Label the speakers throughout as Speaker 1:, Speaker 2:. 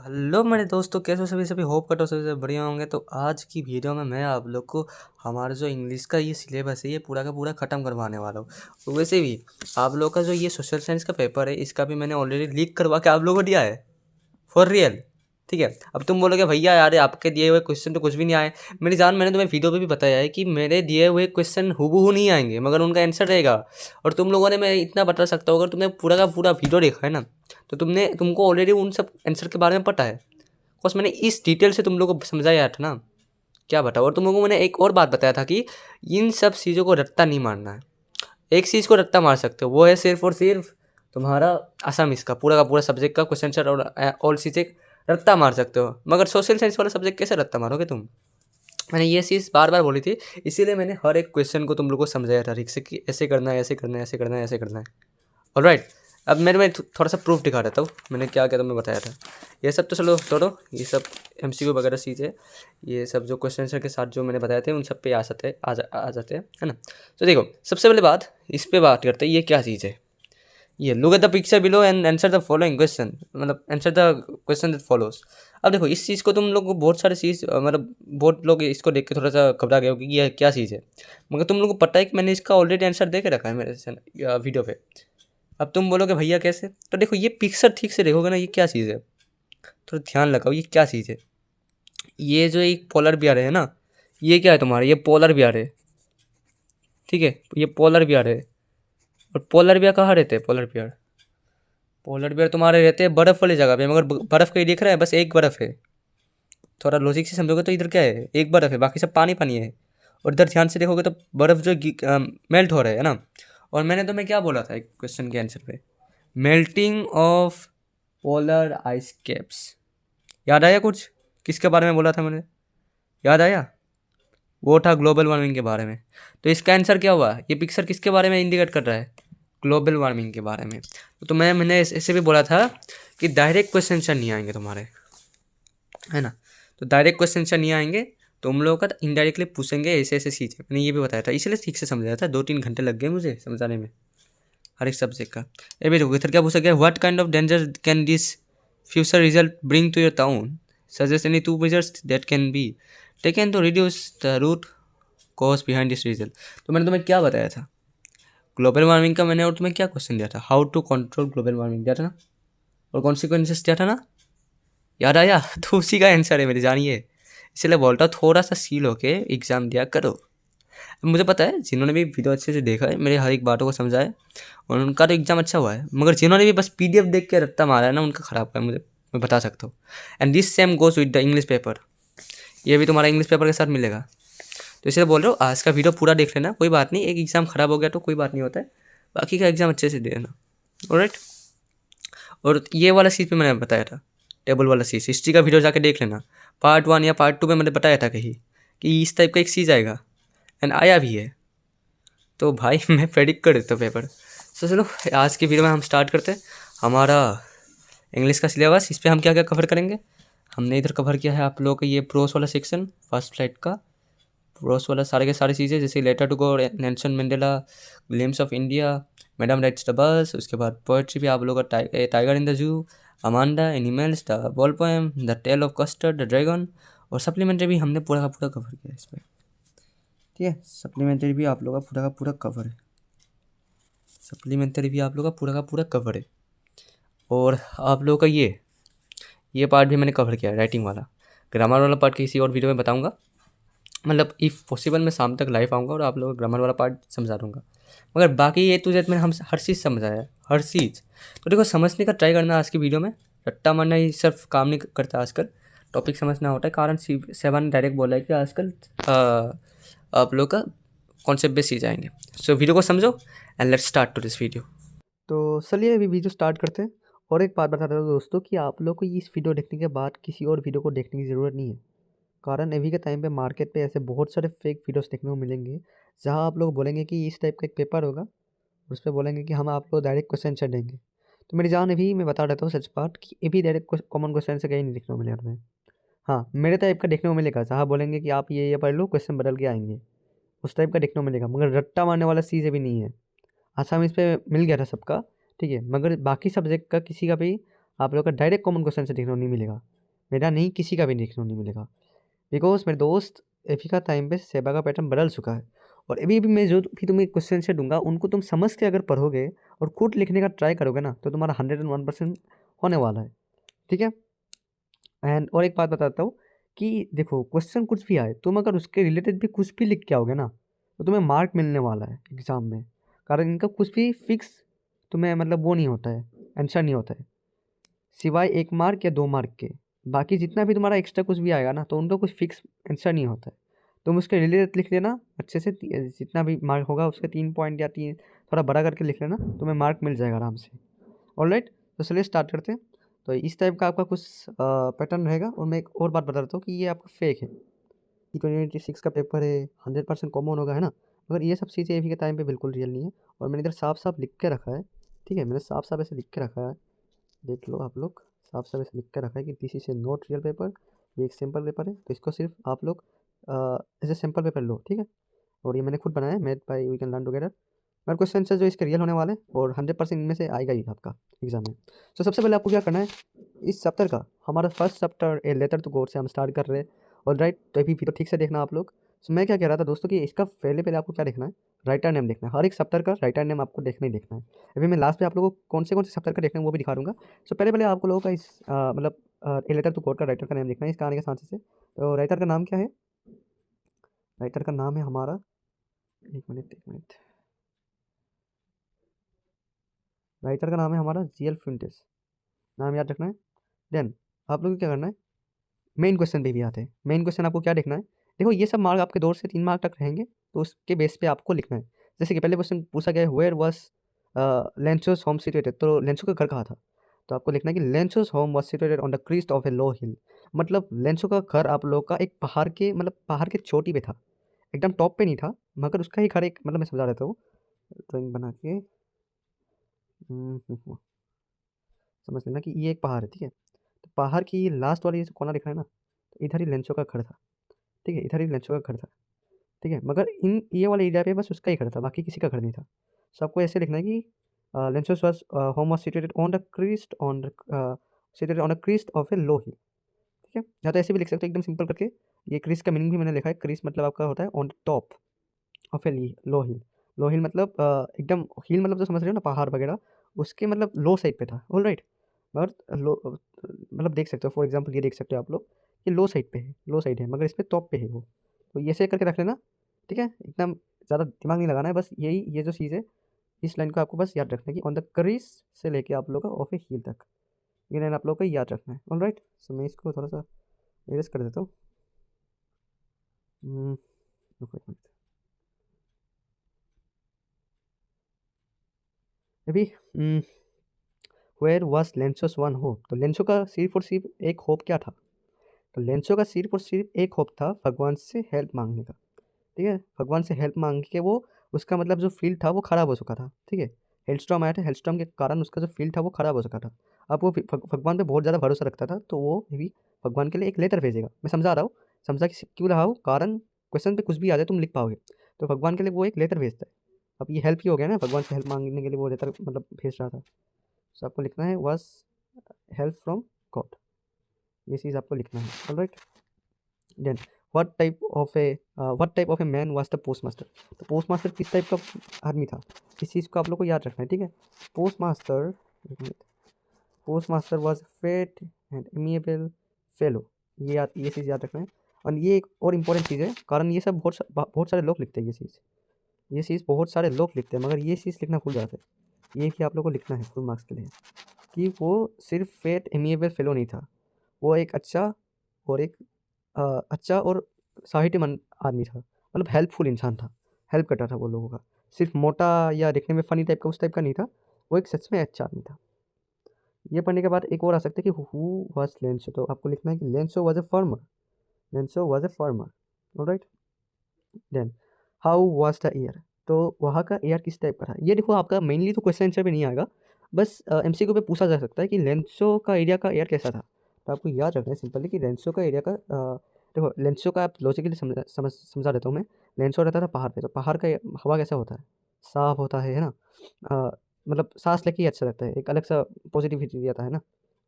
Speaker 1: Hello मेरे दोस्तों, कैसे हो सभी होप करता हूँ सभी बढ़िया होंगे। तो आज की वीडियो में मैं आप लोग को हमारा जो इंग्लिश का ये सिलेबस है ये पूरा का पूरा ख़त्म करवाने वाला हूँ। तो वैसे भी आप लोग का जो ये सोशल साइंस का पेपर है इसका भी मैंने ऑलरेडी लीक करवा के आप लोगों को दिया है फॉर रियल। ठीक है, अब तुम बोलोगे भैया यार आपके दिए हुए क्वेश्चन तो कुछ भी नहीं आए। मेरी जान, मैंने तुम्हें वीडियो पे भी बताया है कि मेरे दिए हुए क्वेश्चन हूबहू नहीं आएंगे मगर उनका आंसर रहेगा। और तुम लोगों ने, मैं इतना बता सकता हूँ, अगर तुमने पूरा का पूरा वीडियो देखा है ना तो तुमको ऑलरेडी उन सब आंसर के बारे में पता है। बस मैंने इस डिटेल से तुम लोगों को समझाया था ना, क्या बताओ। और तुम लोगों को मैंने एक और बात बताया था कि इन सब चीज़ों को रट्टा नहीं मारना है। एक चीज़ को रट्टा मार सकते हो, वो है सिर्फ और सिर्फ तुम्हारा आसामीज़ का पूरा सब्जेक्ट का क्वेश्चन आंसर और चीज़ें रट्टा मार सकते हो। मगर सोशल साइंस वाला सब्जेक्ट कैसे रट्टा मारोगे तुम? मैंने ये चीज़ बार बार बोली थी, इसीलिए मैंने हर एक क्वेश्चन को तुम लोग को समझाया था ठीक से कि ऐसे करना है, ऐसे करना है, ऐसे करना है, ऐसे करना है। ऑलराइट, अब मैं थोड़ा सा प्रूफ दिखा देता हूँ मैंने क्या क्या तुम्हें बताया था। ये सब तो चलो छोड़ो, ये सब एमसीक्यू वगैरह चीज़ है। ये सब जो क्वेश्चन आंसर के साथ जो मैंने बताए थे उन सब पे आ जाते हैं, है ना। तो देखो, सबसे पहले बात इस पे बात करते हैं, ये क्या चीज़ है। ये look at the picture below and answer the following question, मतलब answer the question that follows. अब देखो, इस चीज़ को तुम लोग को बहुत सारे चीज़ मतलब बहुत लोग इसको देख के थोड़ा सा घबरा गए हो कि ये क्या चीज़ है। मगर तुम लोग को पता है कि मैंने इसका ऑलरेडी आंसर दे के रखा है मेरे वीडियो पे। अब तुम बोलोगे भैया कैसे, तो देखो ये पिक्चर ठीक से देखोगे ना, ये क्या चीज़ है, थोड़ा ध्यान लगाओ, ये क्या चीज़ है। ये जो एक पोलर बियर है ना, ये क्या है तुम्हारा, ये पोलर बियर है। ठीक है, ये पोलर बियर है। और पोलर बियर कहाँ रहते हैं? पोलर बियर तुम्हारे रहते हैं बर्फ़ वाली जगह पे, मगर बर्फ़ कहीं दिख रहा है? बस एक बर्फ़ है। थोड़ा लॉजिक से समझोगे तो इधर क्या है, एक बर्फ़ है, बाकी सब पानी पानी है। और इधर ध्यान से देखोगे तो बर्फ़ जो मेल्ट हो रहा है ना। और मैंने तुम्हें क्या बोला था एक क्वेश्चन के आंसर पे, melting of polar ice caps. याद आया कुछ? किसके बारे में बोला था मैंने, याद आया? वो था ग्लोबल वार्मिंग के बारे में। तो इसका आंसर क्या हुआ? ये पिक्चर किसके बारे में इंडिकेट कर रहा है? ग्लोबल वार्मिंग के बारे में। तो मैंने ऐसे भी बोला था कि डायरेक्ट क्वेश्चन आंसर नहीं आएंगे तुम्हारे, है ना। तो डायरेक्ट क्वेश्चन आंसर नहीं आएंगे, तुम लोगों का इनडायरेक्टली पूछेंगे ऐसे ऐसे चीज़ें। मैंने ये भी बताया था, इसलिए ठीक से समझाया था, 2-3 घंटे लग गए मुझे समझाने में हर एक सब्जेक्ट का। ये भी देखो, इधर क्या पूछा गया, what kind of danger can this future result bring to your town, suggest any 2 measures that can be taken to reduce the root cause behind this result. तो मैंने तुम्हें क्या बताया था ग्लोबल वार्मिंग का, मैंने और तुम्हें क्या क्वेश्चन दिया था, how to control global warming दिया था ना, और कॉन्सिक्वेंसेस दिया था ना, याद आया? तो उसी का आंसर है मेरी जानिए। इसलिए बोलता हूँ थोड़ा सा सील होके एग्ज़ाम दिया करो। मुझे पता है जिन्होंने भी वीडियो अच्छे से देखा है, मेरे हर एक बातों को समझा है, और उनका तो एग्ज़ाम अच्छा हुआ है। मगर जिन्होंने भी बस पीडीएफ देख के रट्टा मारा है ना, उनका ख़राब हुआ है, मैं बता सकता हूँ। And this same goes with the English paper. ये भी तुम्हारा इंग्लिश पेपर के साथ मिलेगा। तो इसलिए बोल रहा हूँ आज का वीडियो पूरा देख लेना, कोई बात नहीं, एक एग्ज़ाम ख़राब हो गया तो कोई बात नहीं होता है, बाकी का एग्ज़ाम अच्छे से देना। ऑलराइट, और ये वाला चीज़ पे मैंने बताया था, टेबल वाला चीज़, हिस्ट्री का वीडियो जाके देख लेना। पार्ट 1 या पार्ट 2 में मैंने बताया था कहीं कि इस टाइप का एक चीज़ आएगा, एंड आया भी है। तो भाई मैं प्रेडिक्ट कर देता हूँ पेपर। तो चलो आज की वीडियो में हम स्टार्ट करते हैं हमारा इंग्लिश का सिलेबस। इस पर हम क्या क्या कवर करेंगे, हमने इधर कवर किया है आप लोगों का ये प्रोस वाला सेक्शन, फर्स्ट फ्लाइट का प्रोस वाला सारे के सारी चीज़ें, जैसे letter to God, Nelson Mandela, glimpse of India, madam rides the bus. उसके बाद पोएट्री भी आप लोगों का tiger in the zoo, Amanda, animals, the ball poem, the tale of custard, the dragon. और सप्लीमेंट्री भी हमने पूरा का पूरा कवर किया है इस पर। ठीक है, सप्लीमेंट्री भी आप लोगों का पूरा कवर है। सप्लीमेंट्री भी आप लोगों का पूरा कवर है। और आप लोगों का ये पार्ट भी मैंने कवर किया है, राइटिंग वाला। ग्रामर वाला पार्ट किसी और वीडियो में बताऊंगा, मतलब इफ़ पॉसिबल मैं शाम तक लाइव आऊँगा और आप लोगों को ग्रामर वाला पार्ट समझा दूँगा। मगर बाकी ये टू जेड मैंने हम हर चीज़ समझाया है, हर चीज़। तो देखो, समझने का ट्राई करना आज की वीडियो में, रट्टा मारना ही सिर्फ काम नहीं करता आजकल, टॉपिक समझना होता है। कारण सेवन डायरेक्ट बोला है कि आजकल आप लोग का कॉन्सेप्ट बेस सीख जाएंगे। सो वीडियो को समझो and let's start to this video. तो चलिए अभी वीडियो स्टार्ट करते हैं। और एक बात बता रहा हूँ दोस्तों कि आप लोग को इस वीडियो देखने के बाद किसी और वीडियो को देखने की ज़रूरत नहीं है। कारण अभी के टाइम पे मार्केट पे ऐसे बहुत सारे फेक वीडियोस देखने को मिलेंगे, जहाँ आप लोग बोलेंगे कि इस टाइप का एक पेपर होगा, उस पर बोलेंगे कि हम आपको डायरेक्ट क्वेश्चन आंसर देंगे। तो मेरी जान, अभी मैं बता देता हूँ सच बात कि अभी डायरेक्ट कॉमन क्वेश्चन आंसर कहीं नहीं देखने को मिलेगा तुम्हें। हाँ, मेरे टाइप का देखने को मिलेगा, जहाँ बोलेंगे कि आप ये पढ़ लो, क्वेश्चन बदल के आएंगे, उस टाइप का देखने को मिलेगा। मगर रट्टा मारने वाला चीज़ अभी नहीं है। आसाम इस पर मिल गया था सबका, ठीक है, मगर बाकी सब्जेक्ट का किसी का भी आप लोग का डायरेक्ट कॉमन क्वेश्चन से देखने को नहीं मिलेगा। मेरा नहीं, किसी का भी देखने को नहीं मिलेगा, बिकॉज मेरे दोस्त अभी का टाइम पे सेबा का पैटर्न बदल चुका है। और अभी भी मैं जो भी तुम्हें क्वेश्चन से दूंगा उनको तुम समझ के अगर पढ़ोगे और खुद लिखने का ट्राई करोगे ना तो तुम्हारा 101% होने वाला है, ठीक है। एंड और एक बात बताता हूँ कि देखो क्वेश्चन कुछ भी आए, तुम अगर उसके रिलेटेड भी कुछ भी लिख के आओगे ना तो तुम्हें मार्क मिलने वाला है एग्जाम में, कारण इनका कुछ भी फिक्स तुम्हें मतलब वो नहीं होता है, आंसर नहीं होता है, सिवाय 1 मार्क या 2 मार्क के। बाकी जितना भी तुम्हारा एक्स्ट्रा कुछ भी आएगा ना तो उनका कुछ फिक्स आंसर नहीं होता है। तुम उसके रिलेटेड लिख लेना अच्छे से, जितना भी मार्क होगा उसके 3 पॉइंट या 3 थोड़ा बड़ा करके लिख लेना, तुम्हें मार्क मिल जाएगा आराम से। ऑलराइट, तो चलिए स्टार्ट करते हैं। तो इस टाइप का आपका कुछ पैटर्न रहेगा। और मैं एक और बात बता देता हूँ कि ये आपका फेक है, ये 2026 का पेपर है, 100% कॉमन होगा, है ना। मगर ये सब चीज़ें अभी के टाइम पे बिल्कुल रियल नहीं है। और मैंने इधर साफ साफ लिख के रखा है, ठीक है, मैंने साफ साफ ऐसे लिख के रखा है, देख लो आप लोग, साफ साफ ऐसे लिख के रखा है कि this is a not real paper, ये एक सैम्पल पेपर है, तो इसको सिर्फ आप लोग ऐसे सैम्पल पेपर लो, ठीक है। और ये मैंने खुद बनाया है, made by we can learn together. मेरे क्वेश्चन जो इसके रियल होने वाले हैं और 100% इनमें से आएगा ही आपका एग्जाम में। तो सबसे पहले आपको क्या करना है, इस चैप्टर का हमारा first chapter a letter to God से हम स्टार्ट कर रहे हैं। और राइट, तो अभी वीडियो ठीक से देखना आप लोग। सो मैं क्या कह रहा था दोस्तों कि इसका पहले पहले आपको क्या देखना है, राइटर नेम देखना है, हर एक चैप्टर का राइटर नेम आपको देखना ही देखना है। अभी मैं लास्ट में आप लोगों को कौन से चैप्टर का देखना है वो भी दिखा दूंगा। सो पहले पहले आपको लोगों का इस मतलब ए लेटर टू गॉड का राइटर का नाम देखना है इस कहानी के साथ से। तो राइटर का नाम क्या है, राइटर का नाम है हमारा, एक मिनट एक मिनट, राइटर का नाम है हमारा जीएल फ्यूंटेस, नाम याद रखना है। देन आप लोग को क्या करना है, मेन क्वेश्चन पे भी आते हैं। मेन क्वेश्चन आपको क्या देखना है, देखो ये सब मार्क आपके 2 से 3 मार्क तक रहेंगे, तो उसके बेस पे आपको लिखना है। जैसे कि पहले क्वेश्चन पूछा गया है where was Lencho's home situated, तो लेंचो का घर कहाँ था, तो आपको लिखना है कि Lencho's home was situated on the crest of a low hill. मतलब लेंचो का घर आप लोग का एक पहाड़ के मतलब पहाड़ के चोटी पे था, एकदम टॉप पे नहीं था, मगर उसका ही घर एक मतलब मैं समझा देता हूँ ड्राइंग बना के। समझ लेना कि ये एक पहाड़ है, ठीक है। तो पहाड़ की लास्ट वाली ये जो कोना दिख रहा है ना, तो इधर ही लेंचो का घर था, ठीक है, इधर ही लेंचो का घर था, ठीक है। मगर इन ये वाले एरिया पे बस उसका ही घर था, बाकी किसी का घर नहीं था। सो आपको ऐसे लिखना है कि Lencho's was home was situated on the crest on the situated on the crest of a low hill, ठीक है। या तो ऐसे भी लिख सकते हो एकदम सिंपल करके। ये क्रीस्ट का मीनिंग भी मैंने लिखा है, क्रीस्ट मतलब आपका होता है on the top of a low hill. Low hill मतलब एकदम हिल मतलब जो समझ रहे हो ना पहाड़ वगैरह, उसके मतलब लो साइड पे था, ऑल राइट। मगर लो मतलब देख सकते हो, फॉर एग्जाम्पल ये देख सकते हो आप लोग, ये लो साइड पे है, लो साइड है, मगर इस पर टॉप पे है वो। तो ये से करके रख लेना, ठीक है, एकदम ज़्यादा दिमाग नहीं लगाना है, बस यही ये जो चीज़ है, इस लाइन को आपको बस याद रखना है कि ऑन द क्रीज से लेके आप लोग का ऑफ ए हील तक, ये लाइन आप लोग को याद रखना है, ऑल राइट। सो मैं इसको थोड़ा सा एरेज कर देता हूँ। रुको एक मिनट। अभी वेयर वाज लेंसोस वन होप, तो लेंसो का सिर्फ और सिर्फ एक होप क्या था, तो लेंसो का सिर्फ और सिर्फ एक होप था भगवान से हेल्प मांगने का, ठीक है। भगवान से हेल्प मांग के वो उसका मतलब जो फील्ड था वो ख़राब हो चुका था, ठीक है। हेलस्टॉर्म आया था, हेलस्टॉर्म के कारण उसका जो फील्ड था वो ख़राब हो चुका था। अब वो भगवान पे बहुत ज़्यादा भरोसा रखता था, तो वो भी भगवान के लिए एक लेटर भेजेगा। मैं समझा रहा हूँ, समझा कि क्यों रहा हूँ, कारण क्वेश्चन पे कुछ भी आ जाए तुम लिख पाओगे। तो भगवान के लिए वो एक लेटर भेजता है। अब ये हेल्प ही हो गया ना, भगवान से हेल्प मांगने के लिए वो लेटर मतलब भेज रहा था। तो आपको लिखना है वॉज हेल्प फ्रॉम गॉड, ये चीज़ आपको लिखना है, alright. Then what type of a man was the post master, तो पोस्ट मास्टर किस टाइप का आदमी था, इस चीज़ को आप लोग को याद रखना है, ठीक है। Post master, post master was fat and amiable fellow, ये चीज़ याद रखना है। और ये एक और इम्पोर्टेंट चीज़ है, कारण ये सब बहुत सारे लोग लिखते हैं, ये चीज़ बहुत सारे लोग लिखते हैं, मगर ये चीज़ लिखना भूल जाते हैं। ये भी आप लोग को लिखना है फुल मार्क्स के लिए, कि वो सिर्फ फेट एमिएबल फेलो नहीं था, वो एक अच्छा और एक अच्छा और साहित्यमन आदमी था, मतलब हेल्पफुल इंसान था, हेल्प करता था वो लोगों का। सिर्फ मोटा या दिखने में फ़नी टाइप का उस टाइप का नहीं था, वो एक सच में अच्छा आदमी था। ये पढ़ने के बाद एक और आ सकता है कि हु वाज लेंसो, तो आपको लिखना है कि Lencho was a farmer, Lencho was a farmer, alright. Then how was the air, तो वहाँ का एयर किस टाइप का था। ये देखो आपका मेनली तो क्वेश्चन आंसर में नहीं आएगा, बस एमसीक्यू पे पूछा जा सकता है कि लेंसो का एरिया का एयर कैसा था। तो आपको याद रखना है सिंपली कि लेंसो का एरिया का देखो लेंसो का आप लॉजिकली समझा देता हूँ मैं। लेंसो रहता था पहाड़ पे, तो पहाड़ का हवा कैसा होता है, साफ होता है ना। मतलब सांस लेके ही अच्छा लगता है, एक अलग सा पॉजिटिविटी आता है ना,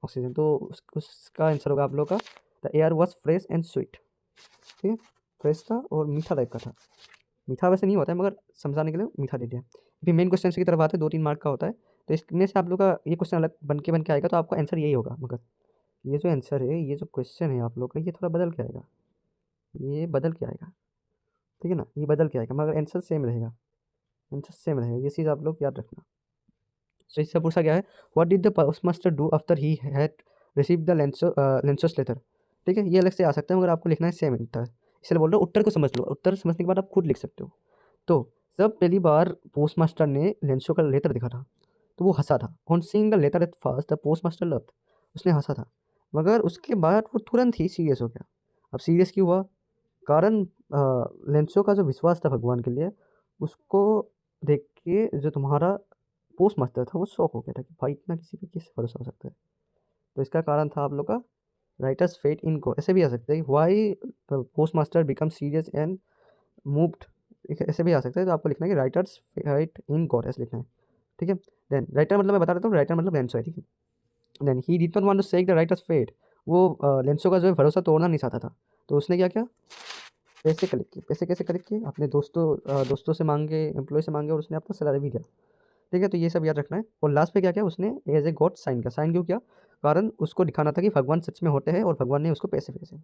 Speaker 1: ऑक्सीजन, तो उसका आंसर होगा आप लोग का the air was fresh and sweet. ठीक है, फ्रेश था और मीठा टाइप का था। मीठा वैसे नहीं होता है मगर समझाने के लिए मीठा दे दिया। फिर मेन क्वेश्चन की तरफ आते हैं, 2-3 मार्क का होता है, तो इसमें से आप लोग का ये क्वेश्चन अलग बन के आएगा, तो आपका आंसर यही होगा। मगर ये जो आंसर है, ये जो क्वेश्चन है आप लोग का, ये थोड़ा बदल के आएगा, ये बदल के आएगा। ठीक है ना, ये बदल के आएगा मगर आंसर सेम रहेगा, आंसर सेम रहेगा, ये चीज़ आप लोग याद रखना। तो इससे पूछा गया है, what did the post master do after he had receive the Lencho's letter. ठीक है, ये अलग से आ सकता है मगर आपको लिखना है सेम उत्तर, इसलिए बोल रहा हूँ उत्तर को समझ लो, उत्तर समझने के बाद आप खुद लिख सकते हो। तो जब पहली बार पोस्ट मास्टर ने लेंसो का लेटर देखा था तो वो हंसा था। On seeing the letter at first the post master laughed, उसने हंसा था, मगर उसके बाद वो तुरंत ही सीरियस हो गया। अब सीरियस क्यों हुआ? कारण लेंसो का जो विश्वास था भगवान के लिए, उसको देख के जो तुम्हारा पोस्ट मास्टर था वो शॉक हो गया था कि भाई इतना किसी पे कैसे भरोसा हो सकता है। तो इसका कारण था आप लोग का राइटर्स फेट इन गॉड। ऐसे भी आ सकता है कि why post master become serious and moved, ऐसे भी आ सकता है। तो आपको लिखना है कि राइटर्स फेट इन गॉड, ऐसे लिखना है। ठीक है, देन राइटर मतलब मैं बता देता हूँ, राइटर मतलब लेंसो है। ठीक है, then he did not want to shake the writer's faith, वो लेंसो का जो है भरोसा तोड़ना नहीं चाहता था, तो उसने क्या किया, पैसे कलेक्ट किए। पैसे कैसे कलेक्ट किए? अपने दोस्तों से मांगे, एम्प्लॉय से मांगे, और उसने अपना सैलरी भी दिया। ठीक है, तो ये सब याद रखना है। और लास्ट पे क्या किया उसने, एज ए गॉड साइन किया। साइन क्यों किया? कारण उसको दिखाना था कि भगवान सच में होते हैं और भगवान ने उसको पैसे भेजे।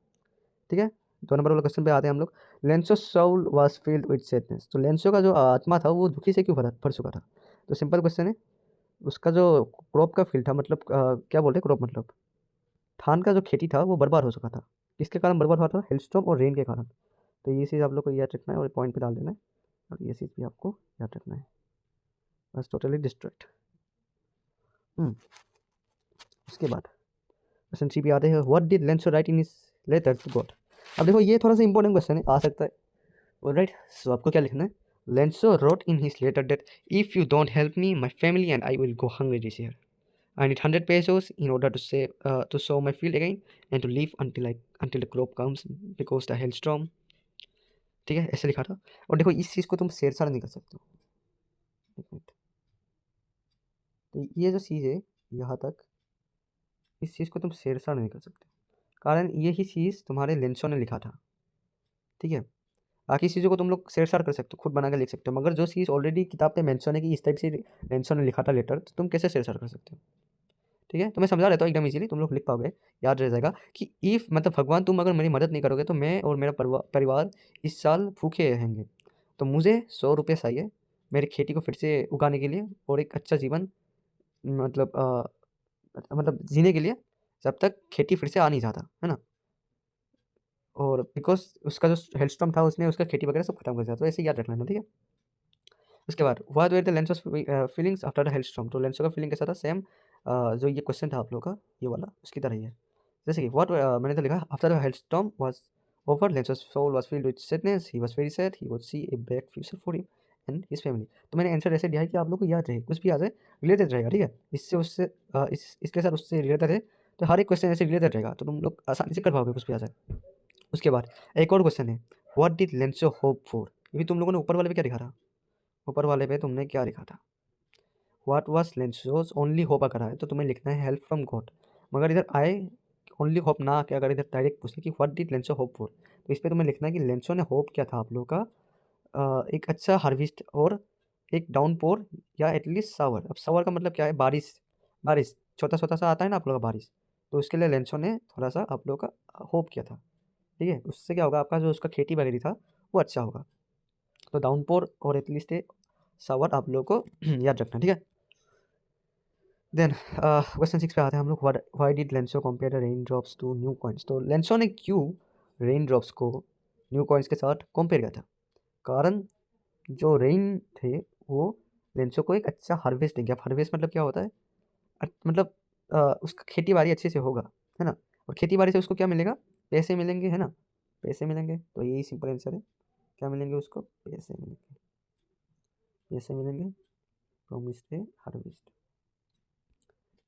Speaker 1: ठीक है, 2 नंबर वाला क्वेश्चन पे आते हैं हम लोग। Lencho soul was filled with sadness, तो लेंसो का जो आत्मा था वो दुखी से क्यों भर चुका था? तो सिंपल क्वेश्चन है, उसका जो क्रॉप का फील्ड था, मतलब क्या बोलते हैं क्रॉप मतलब धान का जो खेती था वो बर्बाद हो चुका था। किसके कारण बर्बाद हुआ था? हेलस्टॉर्म और रेन के कारण। तो ये चीज़ आप लोग को याद रखना है और पॉइंट पे डाल देना है, और ये चीज़ भी आपको याद रखना है। बस टोटली डिस्ट्रैक्ट। उसके बाद क्वेश्चन 3 पे आते हैं, what did Lencho write in his letter to God. अब देखो ये थोड़ा सा इंपॉर्टेंट क्वेश्चन है, आ सकता है। ऑलराइट, सो आपको क्या लिखना है, Lencho wrote in his letter that if you don't help me my family and I will go hungry this year. I need 100 pesos in order to save to sow my field again and to live until the crop comes because the hailstorm। ठीक है, ऐसे लिखा था। और देखो इस चीज़ को तुम शेरशाह नहीं कर सकते हो। एक मिनट, तो ये जो चीज़ है यहाँ तक, इस चीज़ को तुम शेरशाह नहीं कर सकते, कारण यही चीज़ तुम्हारे लेंसो ने लिखा था। ठीक है, बाकी चीज़ों को तुम लोग शेरशाह कर सकते हो, खुद बना के लिख सकते हो, मगर जो चीज़ ऑलरेडी किताब पे मेंशन है कि इस टाइप से लेंसो ने लिखा था लेटर, तो तुम कैसे शेरशाह कर सकते हो? ठीक है, तो मैं समझा देता हूँ एकदम इजीली, तुम लोग लिख पाओगे, याद रह जाएगा कि इफ़ मतलब भगवान तुम अगर मेरी मदद नहीं करोगे तो मैं और मेरा परिवार इस साल भूखे रहेंगे, तो मुझे 100 रुपये चाहिए मेरी खेती को फिर से उगाने के लिए और एक अच्छा जीवन मतलब मतलब जीने के लिए, जब तक खेती फिर से आ नहीं जाता है ना। और बिकॉज उसका जो हेल्स्टॉर्म था उसने उसका खेती वगैरह सब खत्म कर दिया, तो ऐसे याद रख लेना। ठीक है, उसके बाद what were the Lencho's feelings after the hailstorm, तो लेंसो का फीलिंग कैसा था? सेम जो ये क्वेश्चन था आप लोग का ये वाला, उसकी तरह ही है। जैसे कि व्हाट मैंने तो लिखा after the hailstorm was over Lencho's soul was filled with sadness, he was very sad, he would see a bright future for him and his family. तो मैंने आंसर ऐसे दिया है कि आप लोग को याद रहे, कुछ भी आ जाए रिलेटेड रहेगा। ठीक है, इससे उससे इसके साथ उससे रिलेटेड है, तो हर एक क्वेश्चन ऐसे रिलेटेड रहेगा, तो तुम लोग आसानी से कर पाओगे कुछ भी आ जाए। उसके बाद एक और क्वेश्चन है, व्हाट डिड लेंसो होप फॉर। ये भी तुम लोगों ने ऊपर वाले पे क्या लिखा था? ऊपर वाले पे तुमने क्या लिखा था? व्हाट वाज लेंसोज ओनली होप अगर आए तो तुम्हें लिखना है हेल्प फ्रॉम गॉड, मगर इधर आए ओनली होप ना आके अगर इधर डायरेक्ट पूछे कि व्हाट डिड लेंसो होप फॉर, तो इस पर तुम्हें लिखना है कि लेंसो ने होप किया था आप लोगों का एक अच्छा हार्वेस्ट और एक डाउनपोर या एटलीस्ट सावर। अब सावर का मतलब क्या है? बारिश, बारिश छोटा छोटा सा आता है ना आप लोगों का बारिश, तो उसके लिए लेंसो ने थोड़ा सा आप लोगों का होप किया था। ठीक है, उससे क्या होगा, आपका जो उसका खेती वगैरह था वो अच्छा होगा। तो डाउनपोर और एटलीस्ट सावर आप लोगों को याद रखना। ठीक है, देन क्वेश्चन 6 पे आते हैं हम लोग, why did Lencho compare the rain drops to new coins. तो लेंसो ने क्यों रेन ड्रॉप्स को न्यू कॉइन्स के साथ कंपेयर किया था? कारण जो रेन थे वो लेंसो को एक अच्छा हार्वेस्ट देंगे। अब हार्वेस्ट मतलब क्या होता है? मतलब उसका खेती बाड़ी अच्छे से होगा, है ना, और खेती बाड़ी से उसको क्या मिलेगा? पैसे मिलेंगे, है ना, पैसे मिलेंगे। तो यही सिंपल आंसर है, क्या मिलेंगे उसको? पैसे मिलेंगे, पैसे मिलेंगे फ्रॉम इससे हार्वेस्ट।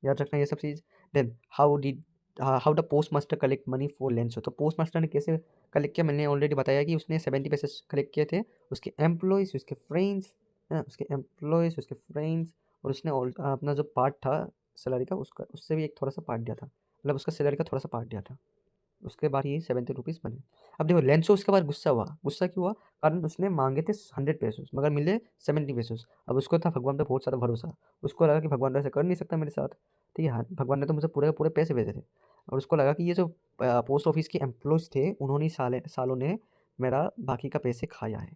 Speaker 1: याद रखना ये सब चीज़। Then how the post master collect money for Lencho. तो पोस्ट मास्टर ने कैसे कलेक्ट किया? मैंने ऑलरेडी बताया कि उसने 70 पैसे कलेक्ट किए थे उसके एम्प्लॉयज़, उसके फ्रेंड्स, है ना, उसके एम्प्लॉयज़, उसके फ्रेंड्स, और उसने अपना जो पार्ट था सैलरी का उसका उससे भी एक थोड़ा सा पार्ट दिया था, मतलब उसका सैलरी का थोड़ा सा पार्ट दिया था। उसके बाद ये 70 रुपीज़ बने। अब देखो लेंसो उसके बाद गुस्सा हुआ। गुस्सा क्यों हुआ? कारण उसने मांगे थे 100 पेसोस मगर मिले 70 पेसोस। अब उसको था भगवान पे बहुत सारा भरोसा। उसको लगा कि भगवान तो ऐसा कर नहीं सकता मेरे साथ। ठीक है, हाँ, भगवान ने तो मुझे पूरे के पूरे पैसे भेजे थे। और उसको लगा कि ये जो पोस्ट ऑफिस के एम्प्लॉयज़ थे उन्होंने सालों ने मेरा बाकी का पैसे खाया है।